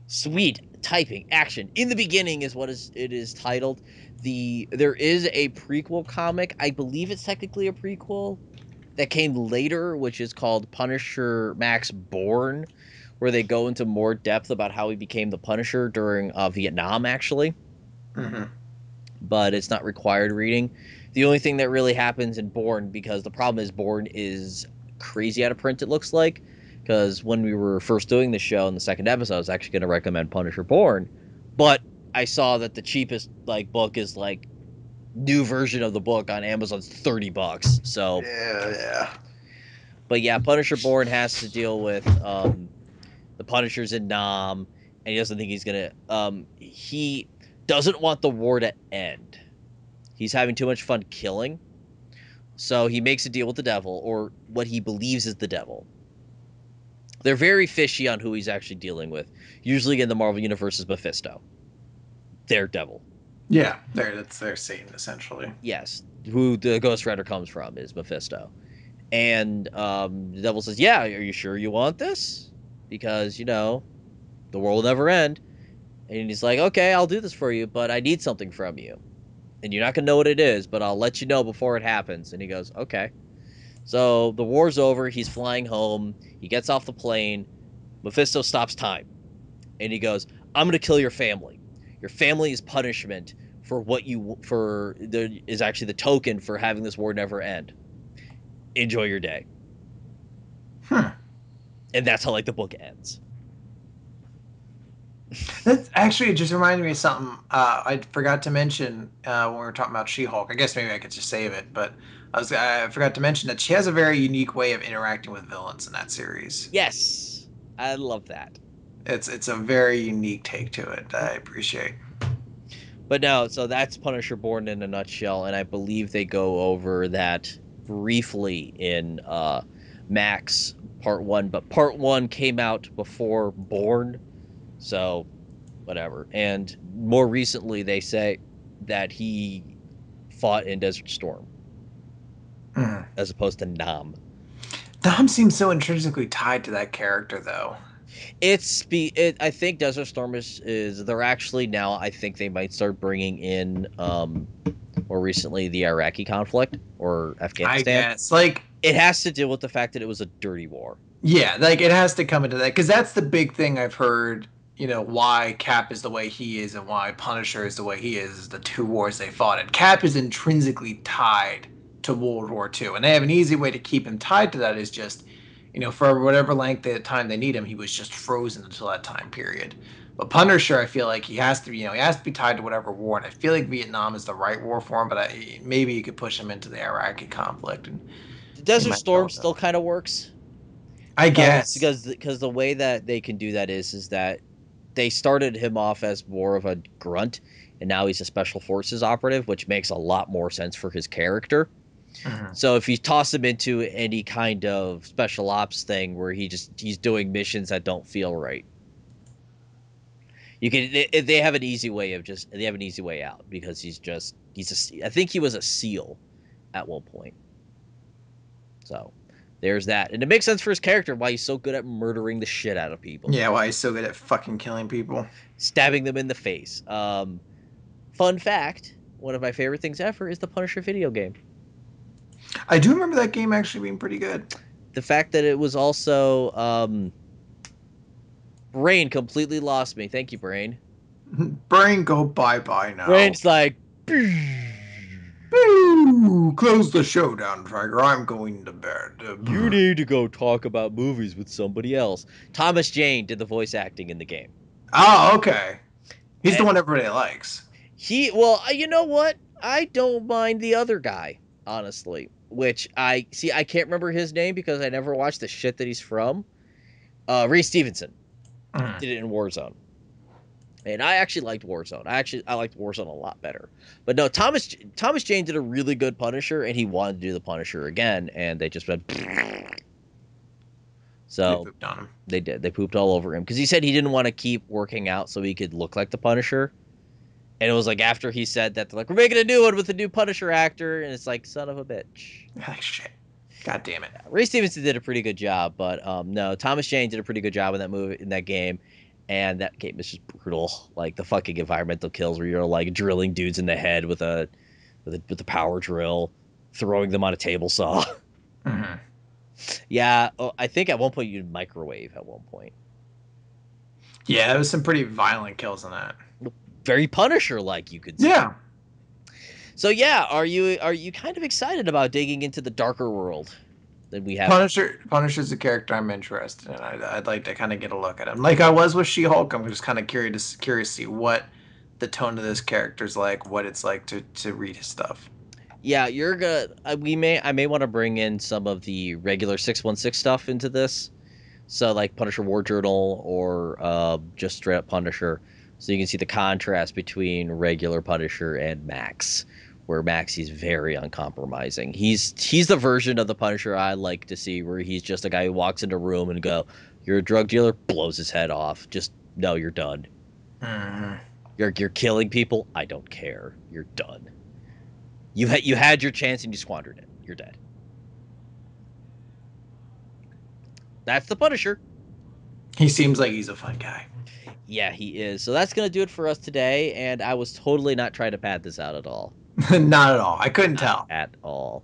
[SPEAKER 2] Sweet typing action in the beginning is what it is titled. There is a prequel comic, I believe it's technically a prequel, that came later, which is called Punisher Max Born, where they go into more depth about how he became the Punisher during Vietnam, actually.
[SPEAKER 1] Mm-hmm.
[SPEAKER 2] But it's not required reading. The only thing that really happens in Born, because the problem is Born is crazy out of print, it looks like, because when we were first doing the show in the second episode, I was actually going to recommend Punisher Born, but I saw that the cheapest like book is like new version of the book on Amazon's $30. So
[SPEAKER 1] yeah.
[SPEAKER 2] But yeah, Punisher Born has to deal with the Punishers in Nam, and he doesn't think he's gonna. He doesn't want the war to end. He's having too much fun killing, so he makes a deal with the devil, or what he believes is the devil. They're very fishy on who he's actually dealing with. Usually in the Marvel Universe is Mephisto. Their devil.
[SPEAKER 1] Yeah, that's their Satan, essentially.
[SPEAKER 2] Yes, who the Ghost Rider comes from is Mephisto. And the devil says, yeah, are you sure you want this? Because, the world will never end. And he's like, okay, I'll do this for you, but I need something from you. And you're not going to know what it is, but I'll let you know before it happens. And he goes, okay. So the war's over. He's flying home. He gets off the plane. Mephisto stops time. And he goes, I'm going to kill your family. Your family is punishment for is actually the token for having this war never end. Enjoy your day. And that's how the book ends.
[SPEAKER 1] That's actually, it just reminded me of something I forgot to mention when we were talking about She-Hulk. I guess maybe I could just save it, but I forgot to mention that she has a very unique way of interacting with villains in that series.
[SPEAKER 2] Yes, I love that.
[SPEAKER 1] It's a very unique take to it. I appreciate.
[SPEAKER 2] But no, so that's Punisher Born in a nutshell, and I believe they go over that briefly in Max Part 1, but Part 1 came out before Born, so whatever. And more recently, they say that he fought in Desert Storm as opposed to Nam.
[SPEAKER 1] Nam seems so intrinsically tied to that character, though.
[SPEAKER 2] I think Desert Storm is they're actually now, I think they might start bringing in more recently the Iraqi conflict or Afghanistan.
[SPEAKER 1] I guess
[SPEAKER 2] it has to deal with the fact that it was a dirty war.
[SPEAKER 1] Yeah, it has to come into that, because that's the big thing I've heard why Cap is the way he is and why Punisher is the way he is the two wars they fought in. Cap is intrinsically tied to World War II, and they have an easy way to keep him tied to that is just, for whatever length of time they need him, he was just frozen until that time period. But Punisher, I feel like he has to be, he has to be tied to whatever war, and I feel like Vietnam is the right war for him, but maybe you could push him into the Iraqi conflict, and
[SPEAKER 2] The
[SPEAKER 1] he
[SPEAKER 2] Desert
[SPEAKER 1] might go
[SPEAKER 2] Storm
[SPEAKER 1] with
[SPEAKER 2] still
[SPEAKER 1] that.
[SPEAKER 2] kind of works.
[SPEAKER 1] I guess.
[SPEAKER 2] Because the way that they can do that is that they started him off as more of a grunt, and now he's a special forces operative, which makes a lot more sense for his character.
[SPEAKER 1] Mhm.
[SPEAKER 2] So if you toss him into any kind of special ops thing where he's doing missions that don't feel right, they have an easy way out because I think he was a SEAL at one point. So there's that, and it makes sense for his character why he's so good at murdering the shit out of people,
[SPEAKER 1] Yeah, why he's so good at fucking killing people.
[SPEAKER 2] stabbing them in the face. Fun fact: one of my favorite things ever is the Punisher video game.
[SPEAKER 1] I do remember that game actually being pretty good.
[SPEAKER 2] The fact that it was also Brain completely lost me. Thank you, Brain.
[SPEAKER 1] Brain, go bye-bye now.
[SPEAKER 2] Brain's like,
[SPEAKER 1] Boo! Close the show down, Tiger. I'm going to bed.
[SPEAKER 2] you need to go talk about movies with somebody else. Thomas Jane did the voice acting in the game.
[SPEAKER 1] Oh, okay. He's the
[SPEAKER 2] And
[SPEAKER 1] one everybody likes.
[SPEAKER 2] you know what? I don't mind the other guy, honestly. Which I can't remember his name because I never watched the shit that he's from. Ray Stevenson did it in Warzone. And I actually liked Warzone. I liked Warzone a lot better. But no, Thomas Jane did a really good Punisher, and he wanted to do the Punisher again, and they just went. So
[SPEAKER 1] They pooped on him.
[SPEAKER 2] they did. They pooped all over him because he said he didn't want to keep working out so he could look like the Punisher. And it was like after he said that, they're like, we're making a new one with a new Punisher actor, and it's like, son of a bitch.
[SPEAKER 1] Ah, shit. God damn it.
[SPEAKER 2] Ray Stevenson did a pretty good job, but no, Thomas Jane did a pretty good job in that game. And that game is just brutal. Like the fucking environmental kills where you're like drilling dudes in the head with a power drill, throwing them on a table saw.
[SPEAKER 1] Mm-hmm.
[SPEAKER 2] Yeah, I think at one point you'd microwave at one point.
[SPEAKER 1] Yeah, there was some pretty violent kills in that.
[SPEAKER 2] Very Punisher like, you could say.
[SPEAKER 1] Yeah.
[SPEAKER 2] So yeah, are you kind of excited about digging into the darker world that we have?
[SPEAKER 1] Punisher's a character I'm interested in. I'd like to kind of get a look at him. Like I was with She-Hulk, I'm just kind of curious to see what the tone of this character's like, what it's like to read his stuff.
[SPEAKER 2] Yeah, you're gonna. I may want to bring in some of the regular 616 stuff into this. So like Punisher War Journal or just straight up Punisher, so you can see the contrast between regular Punisher and Max, where Max he's very uncompromising. He's the version of the Punisher I like to see, where he's just a guy who walks into a room and go, "You're a drug dealer," blows his head off. Just no, you're done.
[SPEAKER 1] Mm-hmm.
[SPEAKER 2] You're killing people. I don't care. You're done. You had your chance and you squandered it. You're dead. That's the Punisher.
[SPEAKER 1] He seems like he's a fun guy.
[SPEAKER 2] Yeah, he is. So that's going to do it for us today, and I was totally not trying to pad this out at all.
[SPEAKER 1] Not at all. I couldn't tell.
[SPEAKER 2] At all.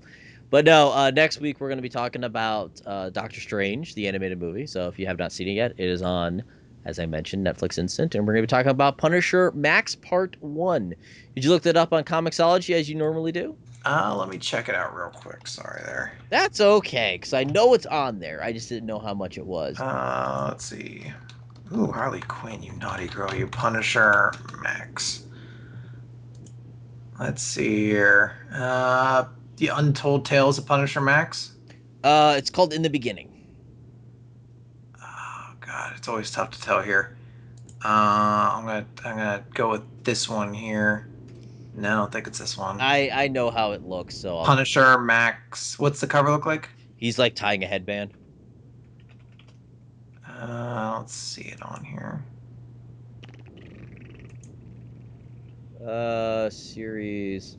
[SPEAKER 2] But no, next week we're going to be talking about Doctor Strange, the animated movie. So if you have not seen it yet, it is on, as I mentioned, Netflix Instant, and we're going to be talking about Punisher Max Part 1. Did you look that up on Comixology as you normally do?
[SPEAKER 1] Let me check it out real quick. Sorry there.
[SPEAKER 2] That's okay, because I know it's on there. I just didn't know how much it was.
[SPEAKER 1] Let's see. Ooh, Harley Quinn, you naughty girl. You Punisher Max. Let's see here. The Untold Tales of Punisher Max.
[SPEAKER 2] It's called In the Beginning.
[SPEAKER 1] Oh God, it's always tough to tell here. I'm gonna go with this one here. No, I don't think it's this one.
[SPEAKER 2] I know how it looks, so
[SPEAKER 1] Punisher Max. What's the cover look like?
[SPEAKER 2] he's like tying a headband.
[SPEAKER 1] I don't see it on here.
[SPEAKER 2] Series.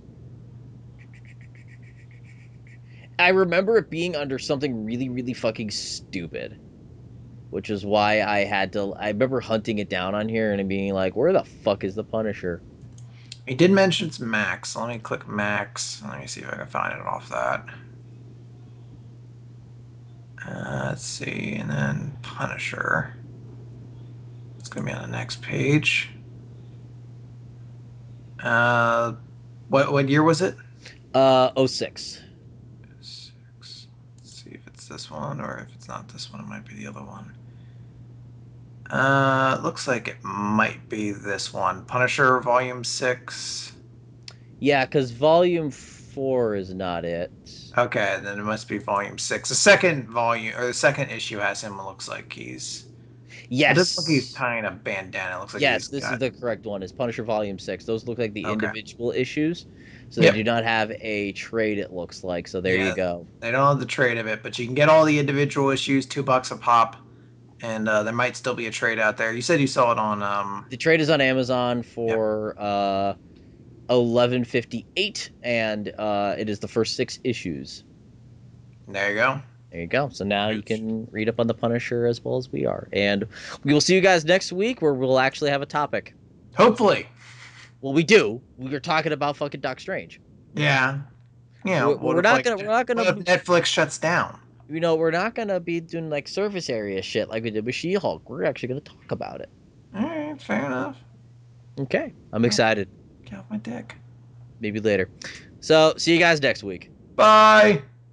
[SPEAKER 2] I remember it being under something really, really fucking stupid, which is why I remember hunting it down on here and being like, where the fuck is the Punisher?
[SPEAKER 1] He did mention it's Max. So let me click Max. Let me see if I can find it off that. Let's see, and then Punisher. gonna be on the next page. What year was it?
[SPEAKER 2] 06.
[SPEAKER 1] 6. Let's see if it's this one, or if it's not this one, it might be the other one. It looks like it might be this one. Punisher Volume 6.
[SPEAKER 2] Yeah, because Volume 4 is not it.
[SPEAKER 1] Okay, then it must be Volume 6. The second volume, or the second issue has him. It looks like he's...
[SPEAKER 2] Yes.
[SPEAKER 1] It doesn't look like he's tying a bandana. It looks like
[SPEAKER 2] yes,
[SPEAKER 1] he's
[SPEAKER 2] this
[SPEAKER 1] got...
[SPEAKER 2] is the correct one. Is Punisher Volume 6. Those look like the
[SPEAKER 1] Okay.
[SPEAKER 2] individual issues. So
[SPEAKER 1] Yep.
[SPEAKER 2] they do not have a trade, it looks like. So there you go.
[SPEAKER 1] They don't have the trade of it, but you can get all the individual issues, $2 a pop. And there might still be a trade out there. You said you saw it on...
[SPEAKER 2] The trade is on Amazon for $11.58, and it is the first 6 issues.
[SPEAKER 1] There you go.
[SPEAKER 2] There you go. So now you can read up on the Punisher as well as we are. And we will see you guys next week where we'll actually have a topic.
[SPEAKER 1] Hopefully.
[SPEAKER 2] Well, we do. We are talking about fucking Doc Strange.
[SPEAKER 1] Yeah. Yeah.
[SPEAKER 2] We're not gonna.
[SPEAKER 1] What if Netflix shuts down?
[SPEAKER 2] You know, we're not gonna be doing like surface area shit like we did with She-Hulk. We're actually gonna talk about it.
[SPEAKER 1] All right, fair enough.
[SPEAKER 2] Okay, I'm excited.
[SPEAKER 1] Get off my dick.
[SPEAKER 2] Maybe later. So, see you guys next week.
[SPEAKER 1] Bye.